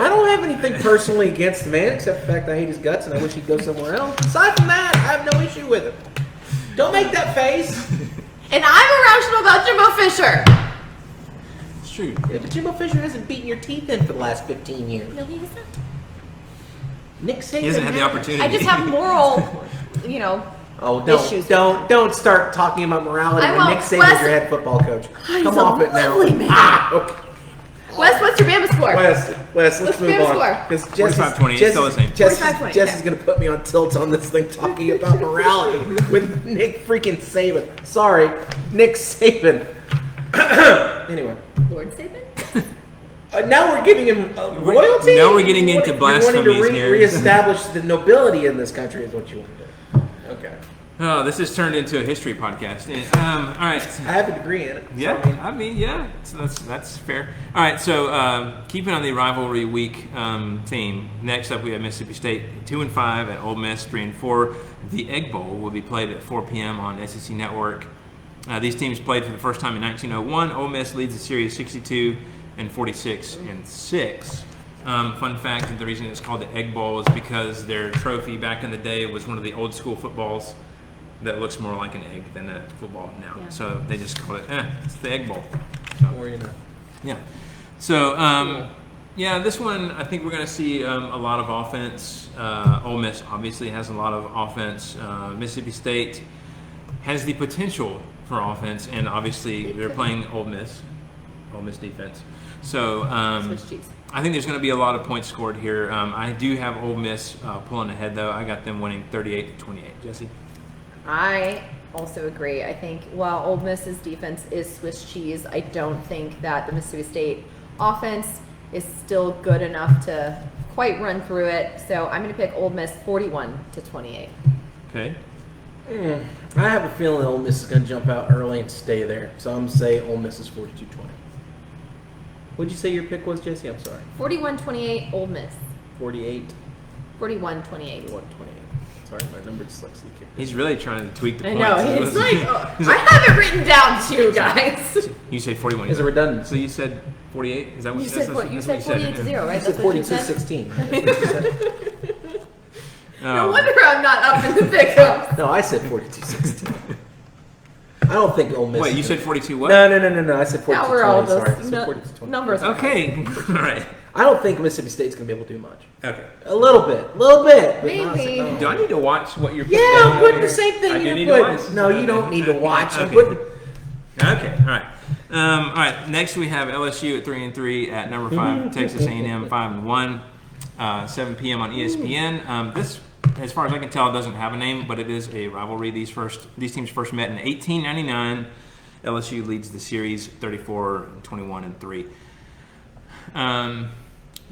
don't have anything personally against the man, except the fact that I hate his guts and I wish he'd go somewhere else. Aside from that, I have no issue with him. Don't make that face. And I'm irrational about Jimbo Fisher. It's true. Yeah, but Jimbo Fisher hasn't beaten your teeth in for the last 15 years. No, he hasn't. Nick Saban. He hasn't had the opportunity. I just have moral, Oh, issues. don't start talking about morality when Nick Saban's your head football coach. He's Come a off it now. lovely man. Okay. Wes, what's your Bama score? Wes, let's move Bama on. score? 'Cause 45-20, it's still the same. 45-20, Jesse's going to put me on tilt on this thing talking about morality with Nick freaking Saban. Sorry, Nick Saban. Anyway. Lord Saban? Now we're giving him royalty? Now we're getting into blasphemies You're wanting to here. reestablish the nobility in this country is what you want to do. Okay. Oh, this has turned into a history podcast. All right. I have a degree in it. Yeah, so that's fair. All right, so keeping on the rivalry week theme, next up we have Mississippi State 2-5 at Ole Miss 3-4. The Egg Bowl will be played at 4 p.m. on SEC Network. These teams played for the first time in 1901. Ole Miss leads the series 62-46-6. Fun fact: the reason it's called the Egg Bowl is because their trophy back in the day was one of the old school footballs that looks more like an egg than a football now. Yeah. So they just call it, it's the Egg Bowl. So, Or, yeah. So, this one, I think we're going to see a lot of offense. Ole Miss obviously has a lot of offense. Mississippi State has the potential for offense, and obviously they're playing Ole Miss defense. So, Swiss cheese. I think there's going to be a lot of points scored here. I do have Ole Miss pulling ahead, though. I got them winning 38-28. Jesse? I also agree. I think while Ole Miss's defense is Swiss cheese, I don't think that the Mississippi State offense is still good enough to quite run through it. So I'm going to pick Ole Miss 41-28. Okay. I have a feeling Ole Miss is going to jump out early and stay there. So I'm going to say Ole Miss is 42-20. What did you say your pick was, Jesse? I'm sorry. 41-28 Ole Miss. 48. 41-28. 41-28. Sorry, my number dyslexia kicked in. He's really trying to tweak the I points. know. It's like, I have it written down too, guys. You say 41. It's a redundancy. So you said 48? Is that what You said 48-0, I right? said That's what you said? 42-16. That's what you said. No wonder I'm not up in the pickups. No, I said 42-16. I don't think Ole Miss. Wait, you said 42 what? No. I said 42-20. Now we're all Sorry, I those said 42-20. numbers. Okay. All right. I don't think Mississippi State's going to be able to do much. Okay. A little bit. but Maybe. not so- Do I need to watch what you're Yeah, putting I'm down putting the here? same thing I do you're need to putting. watch? No, you don't need to watch. I'm Okay. putting. Okay, all right. All right, next we have LSU at 3-3 at number 5, Texas A&M 5-1, 7 p.m. on ESPN. This, as far as I can tell, doesn't have a name, but it is a rivalry. These teams first met in 1899. LSU leads the series 34-21-3.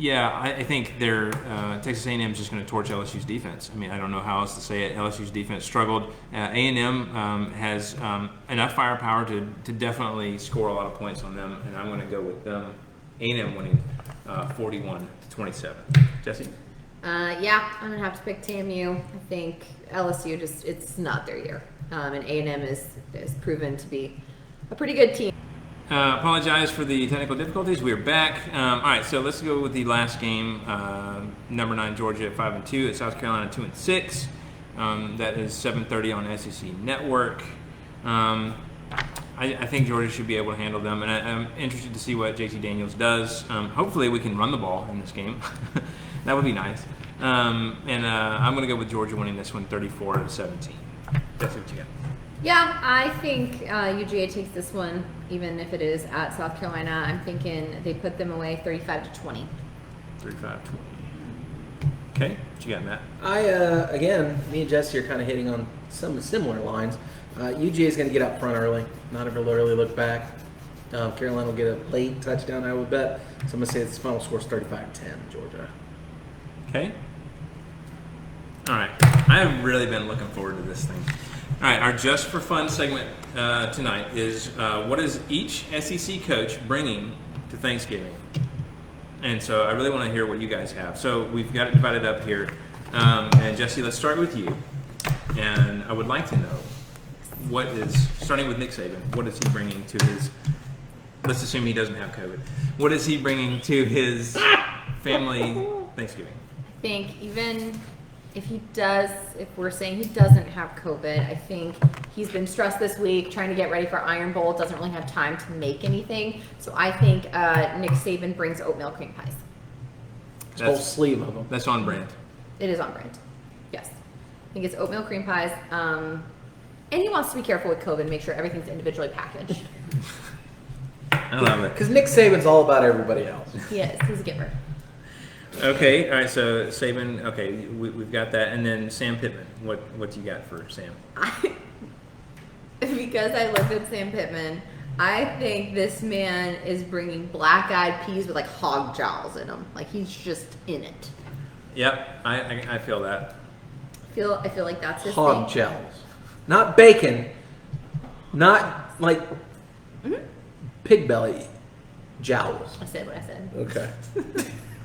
Yeah, I think Texas A&M is just going to torch LSU's defense. I mean, I don't know how else to say it. LSU's defense struggled. A&M has enough firepower to definitely score a lot of points on them, and I'm going to go with them. A&M winning 41-27. Jesse? Yeah, I'm gonna have to pick TMU. I think LSU it's not their year, and A&M is proven to be a pretty good team. Apologize for the technical difficulties. We're back. All right, so let's go with the last game. Number 9 Georgia at 5-2 at South Carolina 2-6. That is 7:30 on SEC Network. I think Georgia should be able to handle them, and I'm interested to see what JT Daniels does. Hopefully, we can run the ball in this game. That would be nice. I'm going to go with Georgia winning this one 34-17. That's what you got. Yeah, I think UGA takes this one, even if it is at South Carolina. I'm thinking they put them away 35-20. 35-20. Okay, what you got, Matt? Again, me and Jesse are kind of hitting on some similar lines. UGA is going to get up front early, not ever really look back. Carolina will get a late touchdown, I would bet. So I'm going to say this final score is 35-10, Georgia. Okay. All right. I have really been looking forward to this thing. All right. Our Just for Fun segment tonight is what is each SEC coach bringing to Thanksgiving? And so I really want to hear what you guys have. So we've got it divided up here. And Jesse, let's start with you. And I would like to know what is, starting with Nick Saban, what is he bringing to his, let's assume he doesn't have COVID. What is he bringing to his family Thanksgiving? I think even if we're saying he doesn't have COVID, I think he's been stressed this week trying to get ready for Iron Bowl, doesn't really have time to make anything. So I think Nick Saban brings oatmeal cream pies. That's a whole sleeve of them. That's on brand. It is on brand. Yes. I think it's oatmeal cream pies. And he wants to be careful with COVID, make sure everything's individually packaged. I love it. Because Nick Saban's all about everybody else. He is. He's a giver. Okay, all right, so Saban, okay, we've got that. And then Sam Pittman, what do you got for Sam? Because I looked at Sam Pittman, I think this man is bringing black-eyed peas with like hog jowls in them. Like he's just in it. Yep, I feel that. I feel like that's his Hog thing. jowls. Not bacon. Not like pig belly jowls. I said what I said. Okay.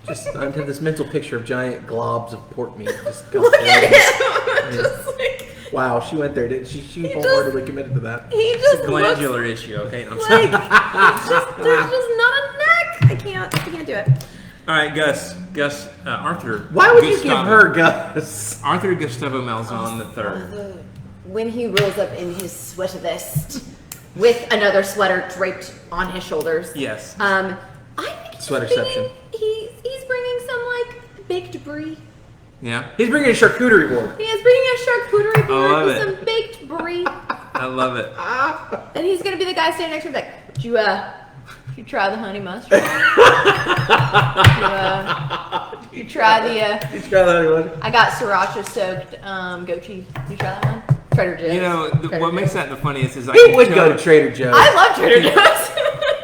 Just I have this mental picture of giant globs of pork meat. Just Look at him! Just like, wow, she went there, didn't she? She wholeheartedly committed to that. he It's just a looks glandular issue, okay? I'm like sorry. there's just not a neck. I can't do it. All right, Gus, Arthur. Why would you give Gustavo- her Gus? Arthur Gustavo Malzahn III. When he rolls up in his sweat vest with another sweater draped on his shoulders. Yes. I think Sweaterception. He's bringing some like baked brie. Yeah, He's bringing a charcuterie board. He is bringing a charcuterie board love with it. some baked brie. I love it. And he's gonna be the guy standing next to him like, did you try the honey mustard? Did you try the You try that one. I got sriracha soaked goat cheese. Did you try that one? Trader Joe's. You know, Trader what makes Joe's. that the funniest is I He can would go to Trader Joe's. I love Trader Joe's.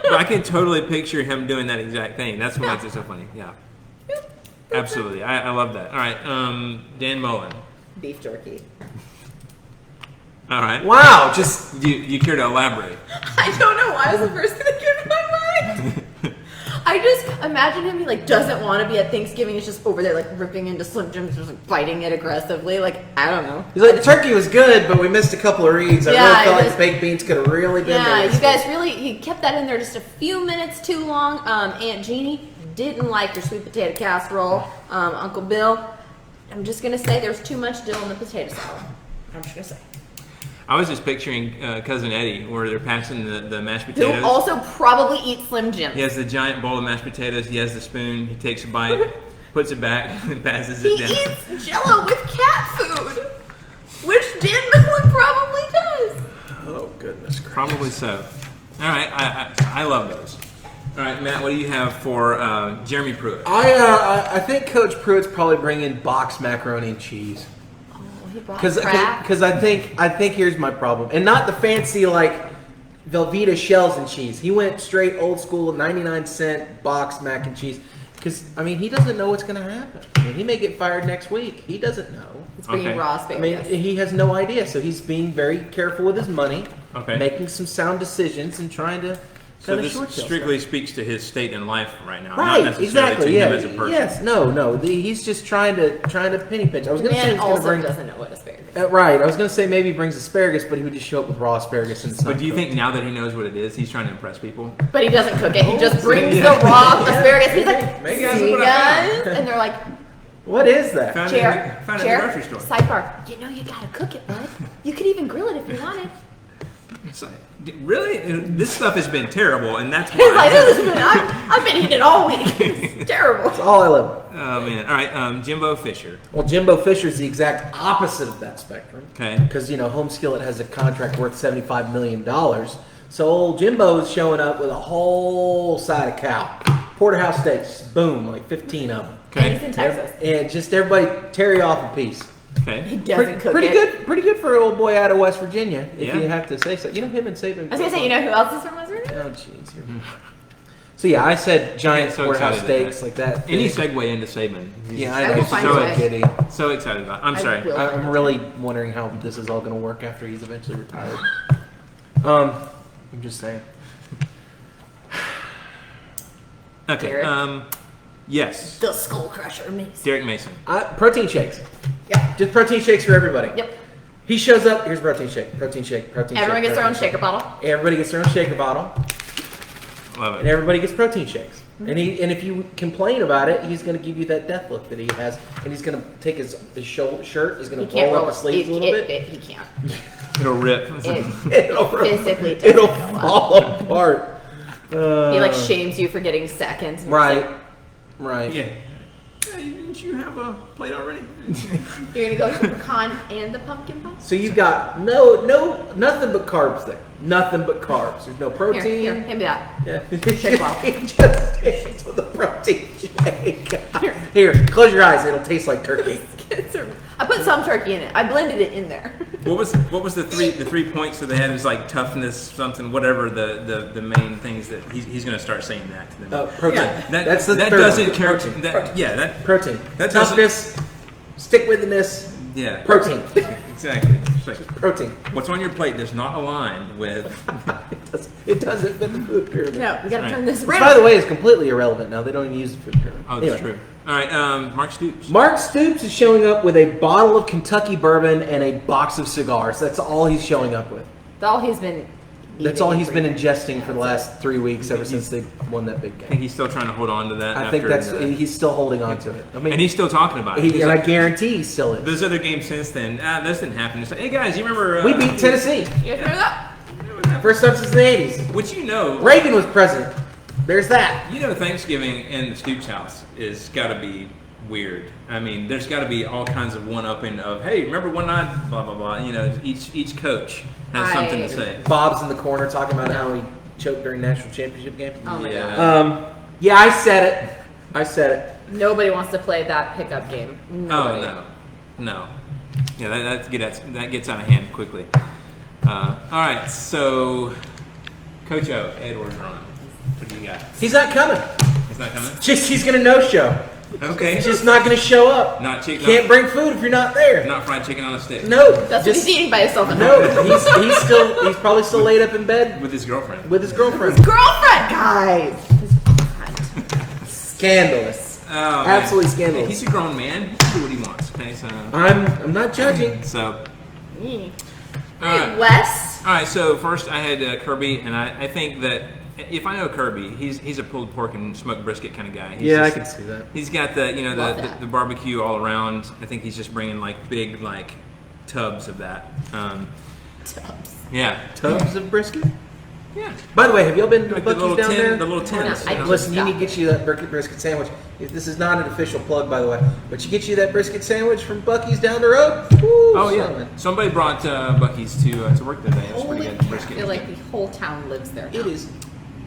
But I can totally picture him doing that exact thing. That's what makes it so funny. Yeah. Absolutely. I love that. All right. Dan Mullen. Beef jerky. All right. Wow, just You care to elaborate? I don't know why it was the first thing that came to my mind. I just imagine him, he like doesn't want to be at Thanksgiving. He's just over there like ripping into Slim Jims, just like biting it aggressively. Like, I don't know. he's like the turkey was good, but we missed a couple of reads. I Yeah, really felt it like was- the baked beans could have really been Yeah, there. you guys really, he kept that in there just a few minutes too long. Aunt Jeannie didn't like your sweet potato casserole. Uncle Bill, I'm just going to say there's too much dill in the potato salad. I'm just going to say. I was just picturing Cousin Eddie, where they're passing the mashed Who potatoes. also probably eats Slim Jims. He has the giant bowl of mashed potatoes. He has the spoon. He takes a bite, puts it back, and passes He it down. eats Jell-O with cat food, which Dan Mullen probably does. Oh goodness gracious. Probably so. All right. I love those. All right, Matt, what do you have for Jeremy Pruitt? I think Coach Pruitt's probably bringing boxed macaroni and cheese. He brought Because crack. I think here's my problem, and not the fancy like Velveeta shells and cheese. He went straight old school 99-cent boxed mac and cheese. Because, I mean, he doesn't know what's going to happen. I mean, he may get fired next week. He doesn't know. It's bringing Okay. raw I mean, asparagus. he has no idea. So he's being very careful with his money, Okay. making some sound decisions, and trying to So kind of this short sell strictly speaks to his state in life right now, not Right, necessarily exactly. to Yeah. him as a person. Yes. No. He's just trying to penny pinch. I was The going to say man he's going to also bring. doesn't know what asparagus is. Right. I was going to say maybe he brings asparagus, but he would just show up with raw asparagus and But do you think now that he knows what it is, he's trying to impress people? But he doesn't cook it. He just Oh, brings yeah. the raw asparagus. He's like, Maybe that's see what I guys? found. And they're like, What is that? Found chair, it in the chair, grocery store. sidebar. You know you gotta cook it, bud. You could even grill it if you wanted. It's like, really? This stuff has been terrible, and that's He's like, why. this has been, I've been eating it all week. It's terrible. That's all I live. Oh man! All right, Jimbo Fisher. Well, Jimbo Fisher's the exact opposite of that spectrum. Okay. Because, Home Skillet has a contract worth $75 million. So old Jimbo's showing up with a whole side of cow. Porterhouse steaks, boom, like 15 of them. And he's in Texas. And just everybody terry off a piece. He Okay. doesn't cook pretty it. pretty good for an old boy out of West Virginia, if Yeah. you have to say so. Him and Saban. I was gonna say, you know who else is from West Virginia? Oh, jeez. So yeah, I said giant So porterhouse excited at steaks like that. Any segue into Saban? Yeah, I I will know. find So a way. giddy. So excited about. I'm I sorry. will. I'm really wondering how this is all going to work after he's eventually retired. I'm just saying. Okay. Derek? Yes. The Skull Crusher Mason. Derek Mason. Protein shakes. Yep. Just protein shakes for everybody. Yep. He shows up. Here's protein shake. Protein shake. Protein shake. Everyone gets their own protein shaker bottle. shake. Everybody gets their own shaker bottle, Love and it. everybody gets protein shakes. And if you complain about it, he's going to give you that death look that he has, and he's going to take his shirt. He's going He to can't roll roll up his sleeves a little bit. He can't. It'll rip. It'll Physically doesn't it'll go up. fall apart. He like shames you for getting seconds. and Right. Right. Yeah. Hey, didn't you have a plate already? You're gonna go with the pecan and the pumpkin pie? So you've got nothing but carbs there. Nothing but carbs. There's no protein. Here, hand me that. Yeah. Shake bottle. He just takes with the protein shake. Here, close your eyes. It'll taste like turkey. I put some turkey in it. I blended it in there. What was the 3 points that they had? It was like toughness, something, whatever the main things that he's going to start saying that to them. Protein. Yeah, That's the that third doesn't one. character. Protein. That, yeah, that Protein. That doesn't- Toughness, stick-withiness, yeah. protein. Exactly. It's like, Protein. what's on your plate does not align with. It doesn't fit the food pyramid. No, we gotta Right. turn this Which, around. by the way, is completely irrelevant now. They don't even use the food pyramid. Oh, that's Anyway. true. All right, Mark Stoops. Mark Stoops is showing up with a bottle of Kentucky bourbon and a box of cigars. That's all he's showing up with. That's all he's been. That's eating all he's been every- ingesting for the last 3 weeks ever since they won that big I think game. he's still trying to hold on to that. I think he's still holding on to it. I mean, and he's still talking about it. and I guarantee he still is. Those other games since then, this didn't happen. It's like, hey guys, you remember We beat Tennessee. You hear that? First time since the 80s. Which Reagan was president. There's that. Thanksgiving in the Stoops house is got to be weird. I mean, there's got to be all kinds of one-upping of, hey, remember one night, blah blah blah. Each coach has something to say. Bob's in the corner talking about how he choked during national championship game. Oh my Yeah. god. Yeah, I said it. Nobody wants to play that pickup game. Oh Nobody. no. Yeah, that gets out of hand quickly. All right, so Coach O, Ed Orgeron, what do you got? He's not coming. He's not coming. He's gonna no-show. Okay. He's just not gonna show up. Not chicken. Can't bring food if you're not there. Not fried chicken on a stick. No. That's what he's eating by himself. at No, home. he's probably still laid up in bed With his girlfriend. with his girlfriend. Girlfriend, guys. His girlfriend. Scandalous. Oh, man. Absolutely scandalous. He's a grown man. He can do what he wants. Okay, so. I'm not judging. So. Mm. All Hey, right. Wes. All right. So first, I had Kirby, and I think that if I know Kirby, he's a pulled pork and smoked brisket kind of guy. He's Yeah, I just- can see that. He's got the Love that. the barbecue all around. I think he's just bringing like big tubs of that. Tubs. Yeah. Tubs of brisket. Yeah. By the way, have y'all been to Like the Buc-ee's little down tin, there? the little tins. I you know? just- Listen, you need to get you that brisket sandwich. This is not an official plug, by the way, but you get you that brisket sandwich from Buc-ee's down the road. Woo, Oh yeah. son. Somebody brought Bucky's to work today. It was pretty good I brisket. feel like the whole town lives there. Now. It is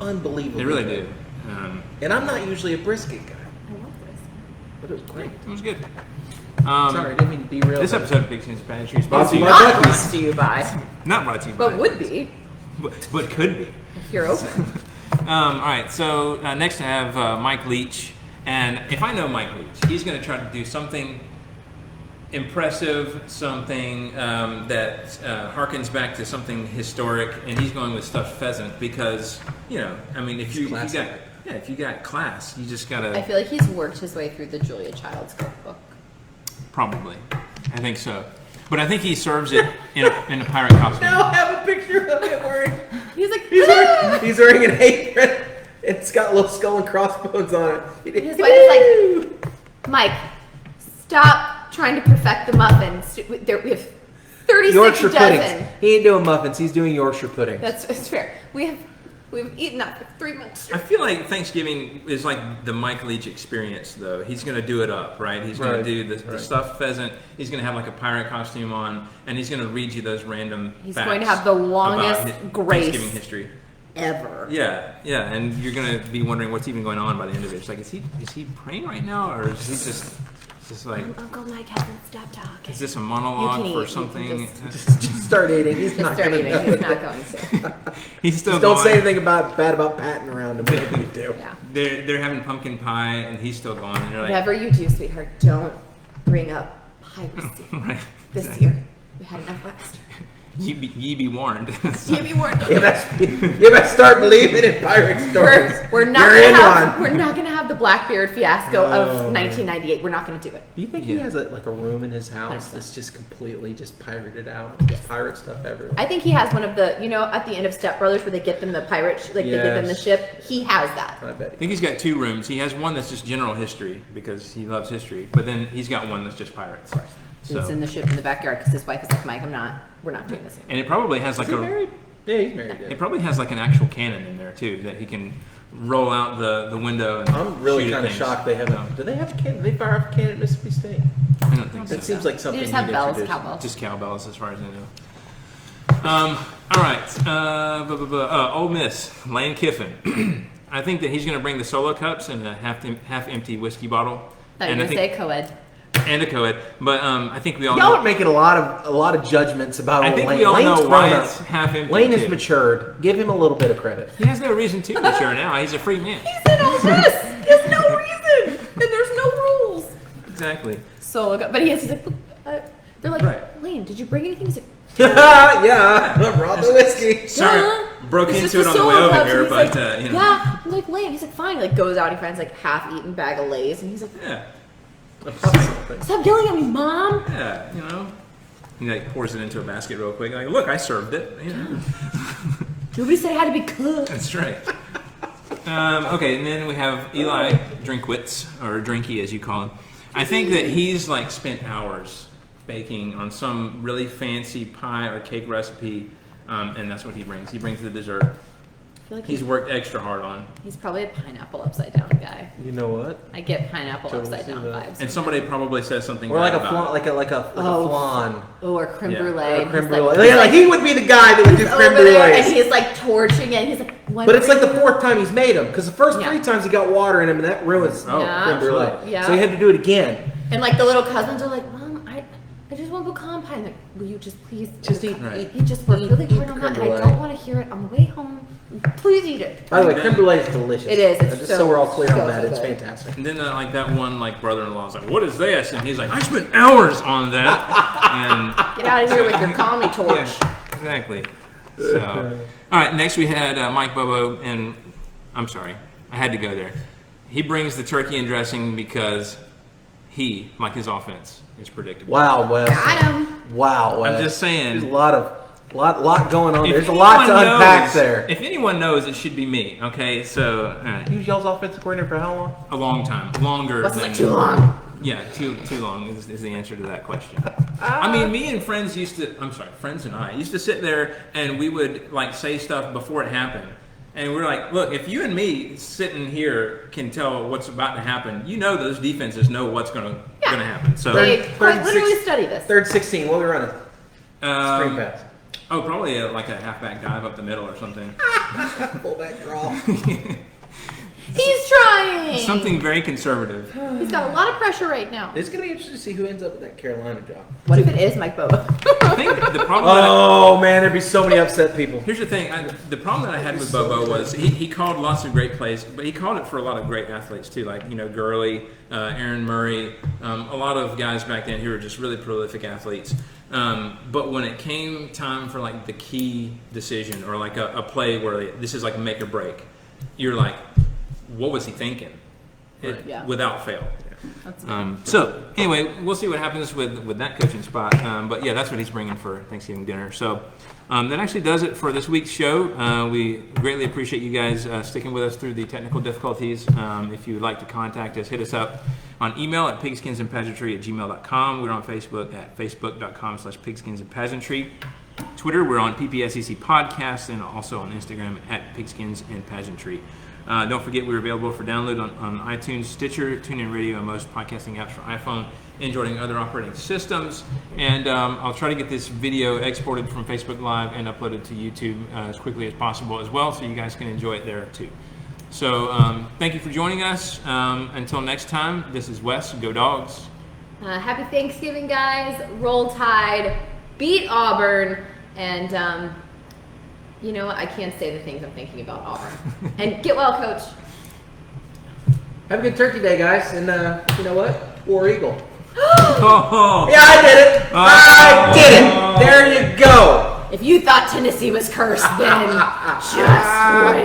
unbelievable. They really do. And I'm not usually a brisket guy, I love this. but it was great. It was good. Sorry, I didn't mean to derail. This that. episode of Pigskins And Pageantry is brought to you. My Not Buc-ee's. brought to you by, Not brought to you, but would be but could be. if you're open. All right, so next I have Mike Leach. And if I know Mike Leach, he's going to try to do something impressive, something that harkens back to something historic, and he's going with stuffed pheasant because, I mean, if you got class, you just gotta. I feel like he's worked his way through the Julia Child's cookbook. Probably, I think so. But I think he serves it in a pirate costume. Now I have a picture of him wearing. He's like, He's wearing an apron. It's got a little skull and crossbones on it. His wife is like, Mike, stop trying to perfect the muffins. We have 36 Yorkshire dozen. puddings. He ain't doing muffins. He's doing Yorkshire puddings. That's fair. We've eaten that for 3 months. I feel like Thanksgiving is like the Mike Leach experience, though. He's going to do it up, right? He's going to do the stuffed pheasant. He's going to have like a pirate costume on, and he's going to read you those random He's facts going to have the longest grace Thanksgiving history ever. Yeah, and you're going to be wondering what's even going on by the end of it. It's like, is he praying right now, or is he just like... Uncle Mike hasn't stopped talking. Is this a monologue for something? Just start eating. He's not going to. He's not going to. He's still Just going. don't say anything bad about Patton around him. Whatever you do. Yeah. They're having pumpkin pie, and he's still going. And they're like, Whatever you do, sweetheart, don't bring up piracy right, this exactly. year. We had enough last year. Ye be warned. You be warned. You better start believing in pirate stories. We're not gonna have the Blackbeard fiasco of 1998. We're not gonna do it. Do you think he has a room in his house 100%. that's just completely just pirated out? Just pirate stuff everywhere. I think he has one of the, at the end of Step Brothers where they get them the pirate, they give them the ship. He has that. I bet. I think he's got 2 rooms. He has one that's just general history because he loves history, but then he's got one that's just pirates. Right. So. It's in the ship in the backyard because his wife is like, Mike, we're not doing this. And it probably has like Is he married? Yeah, he's married. It probably has like an actual cannon in there too that he can roll out the window. And I'm really shoot at kind of things. shocked they haven't. No. Do they have a cannon? Do they fire off a cannon at Mississippi State? I don't think so. That seems like something They just have you'd bells, introduce. cowbells. Just cowbells as far as I know. All right. Ole Miss, Lane Kiffin. I think that he's going to bring the solo cups and a half-empty whiskey bottle. Thought you were going to say co-ed. And a co-ed. But I think we all Y'all know. are making a lot of judgments about I think Lane. we all Lane's know grown why up. it's half-empty. Lane has too. matured. Give him a little bit of credit. He has no reason to mature now. He's a free man. He's in Ole Miss. There's no reason. And there's no rules. Exactly. So, but he's like, they're like, Right. Lane, did you bring anything? He's like, Yeah, I brought the whiskey. Sorry, broke It's into just it on the the way solo over cups. here, And but he's like, you know. yeah. I'm like, Lane. He's like, fine. He like goes out. He finds like half-eaten bag of Lay's, and he's like, Yeah. stop yelling at me, Mom. Yeah, He like pours it into a basket real quick. Like, look, I served it. Nobody said it had to be cooked. That's right. Okay, and then we have Eli Drinkwitz, or Drinky as you call him. I think that he's like spent hours baking on some really fancy pie or cake recipe, and that's what he brings. He brings the dessert. I feel like He's worked extra hard on. he's probably a pineapple upside down guy. You know what? I get pineapple Totally upside see down that. vibes. And somebody probably says something Or like bad a about flan, it. like a flan. Oh, or creme Yeah. brulee. Or creme He's brulee. he's Like, he would be the guy that would do he's creme over there, and brulees. he's like torching it. And he's like, what But it's like the are you- 4th time he's made them, because the first Yeah. 3 times he got water in him, and that ruins Yeah. creme brulee. Yeah. So he had to do it again. And like the little cousins are like, Mom, I just want pecan pie. And like, will you just please Just eat. Right. He just worked really hard on creme that. And I brulee. don't want to hear it on the way home. Please eat it. By the way, creme brulee is delicious. It is. It's Just so- so we're all clear so on that, it's good. fantastic. And then like that one like brother-in-law is like, "What is this?" And he's like, "I spent hours on that." And Get out of here with your commie torch. yeah, exactly. So, all right. Next we had Mike Bobo, and I'm sorry, I had to go there. He brings the turkey and dressing because he, like his offense, is predictable. Wow, Wes. Got him. Wow, Wes. I'm just saying. There's a lot going on. If There's a lot to anyone unpack knows- there. If anyone knows, it should be me. Okay, so You was y'all's offensive coordinator for how long? a long time, longer What's than like too long? Yeah, too long is the answer to that question. I mean, me and friends friends and I used to sit there and we would like say stuff before it happened. And we're like, look, if you and me sitting here can tell what's about to happen, those defenses know what's gonna happen. So They Third and literally six- study this. 3rd 16, what are we running? Screen um, pass. oh, probably like a halfback dive up the middle or something. Fullback draw. He's trying. something very conservative. He's got a lot of pressure right now. It's going to be interesting to see who ends up with that Carolina job. What if it is Mike Bobo? I think the problem. Oh, man, there'd be so many upset people. Here's the thing. The problem that I had with Bobo was he called lots of great plays, but he called it for a lot of great athletes too, like Gurley, Aaron Murray, a lot of guys back then who were just really prolific athletes. But when it came time for like the key decision or like a play where this is like make or break, you're like, what was he thinking? Without fail. So anyway, we'll see what happens with that coaching spot. But yeah, that's what he's bringing for Thanksgiving dinner. So that actually does it for this week's show. We greatly appreciate you guys sticking with us through the technical difficulties. If you would like to contact us, hit us up on email at pigskinsandpageantry@gmail.com. We're on Facebook at facebook.com/pigskinsandpageantry. Twitter, we're on PPSEC Podcast, and also on Instagram at pigskinsandpageantry. Don't forget we're available for download on iTunes, Stitcher, TuneIn Radio, and most podcasting apps for iPhone, Android, and other operating systems. And I'll try to get this video exported from Facebook Live and uploaded to YouTube as quickly as possible as well, so you guys can enjoy it there too. So thank you for joining us. Until next time, this is Wes. Go Dogs. Happy Thanksgiving, guys. Roll Tide. Beat Auburn. And I can't say the things I'm thinking about Auburn. And get well, Coach. Have a good Turkey Day, guys. And you know what? War Eagle. Oh. Yeah, I did it. I did it. There you go. If you thought Tennessee was cursed, then just wait.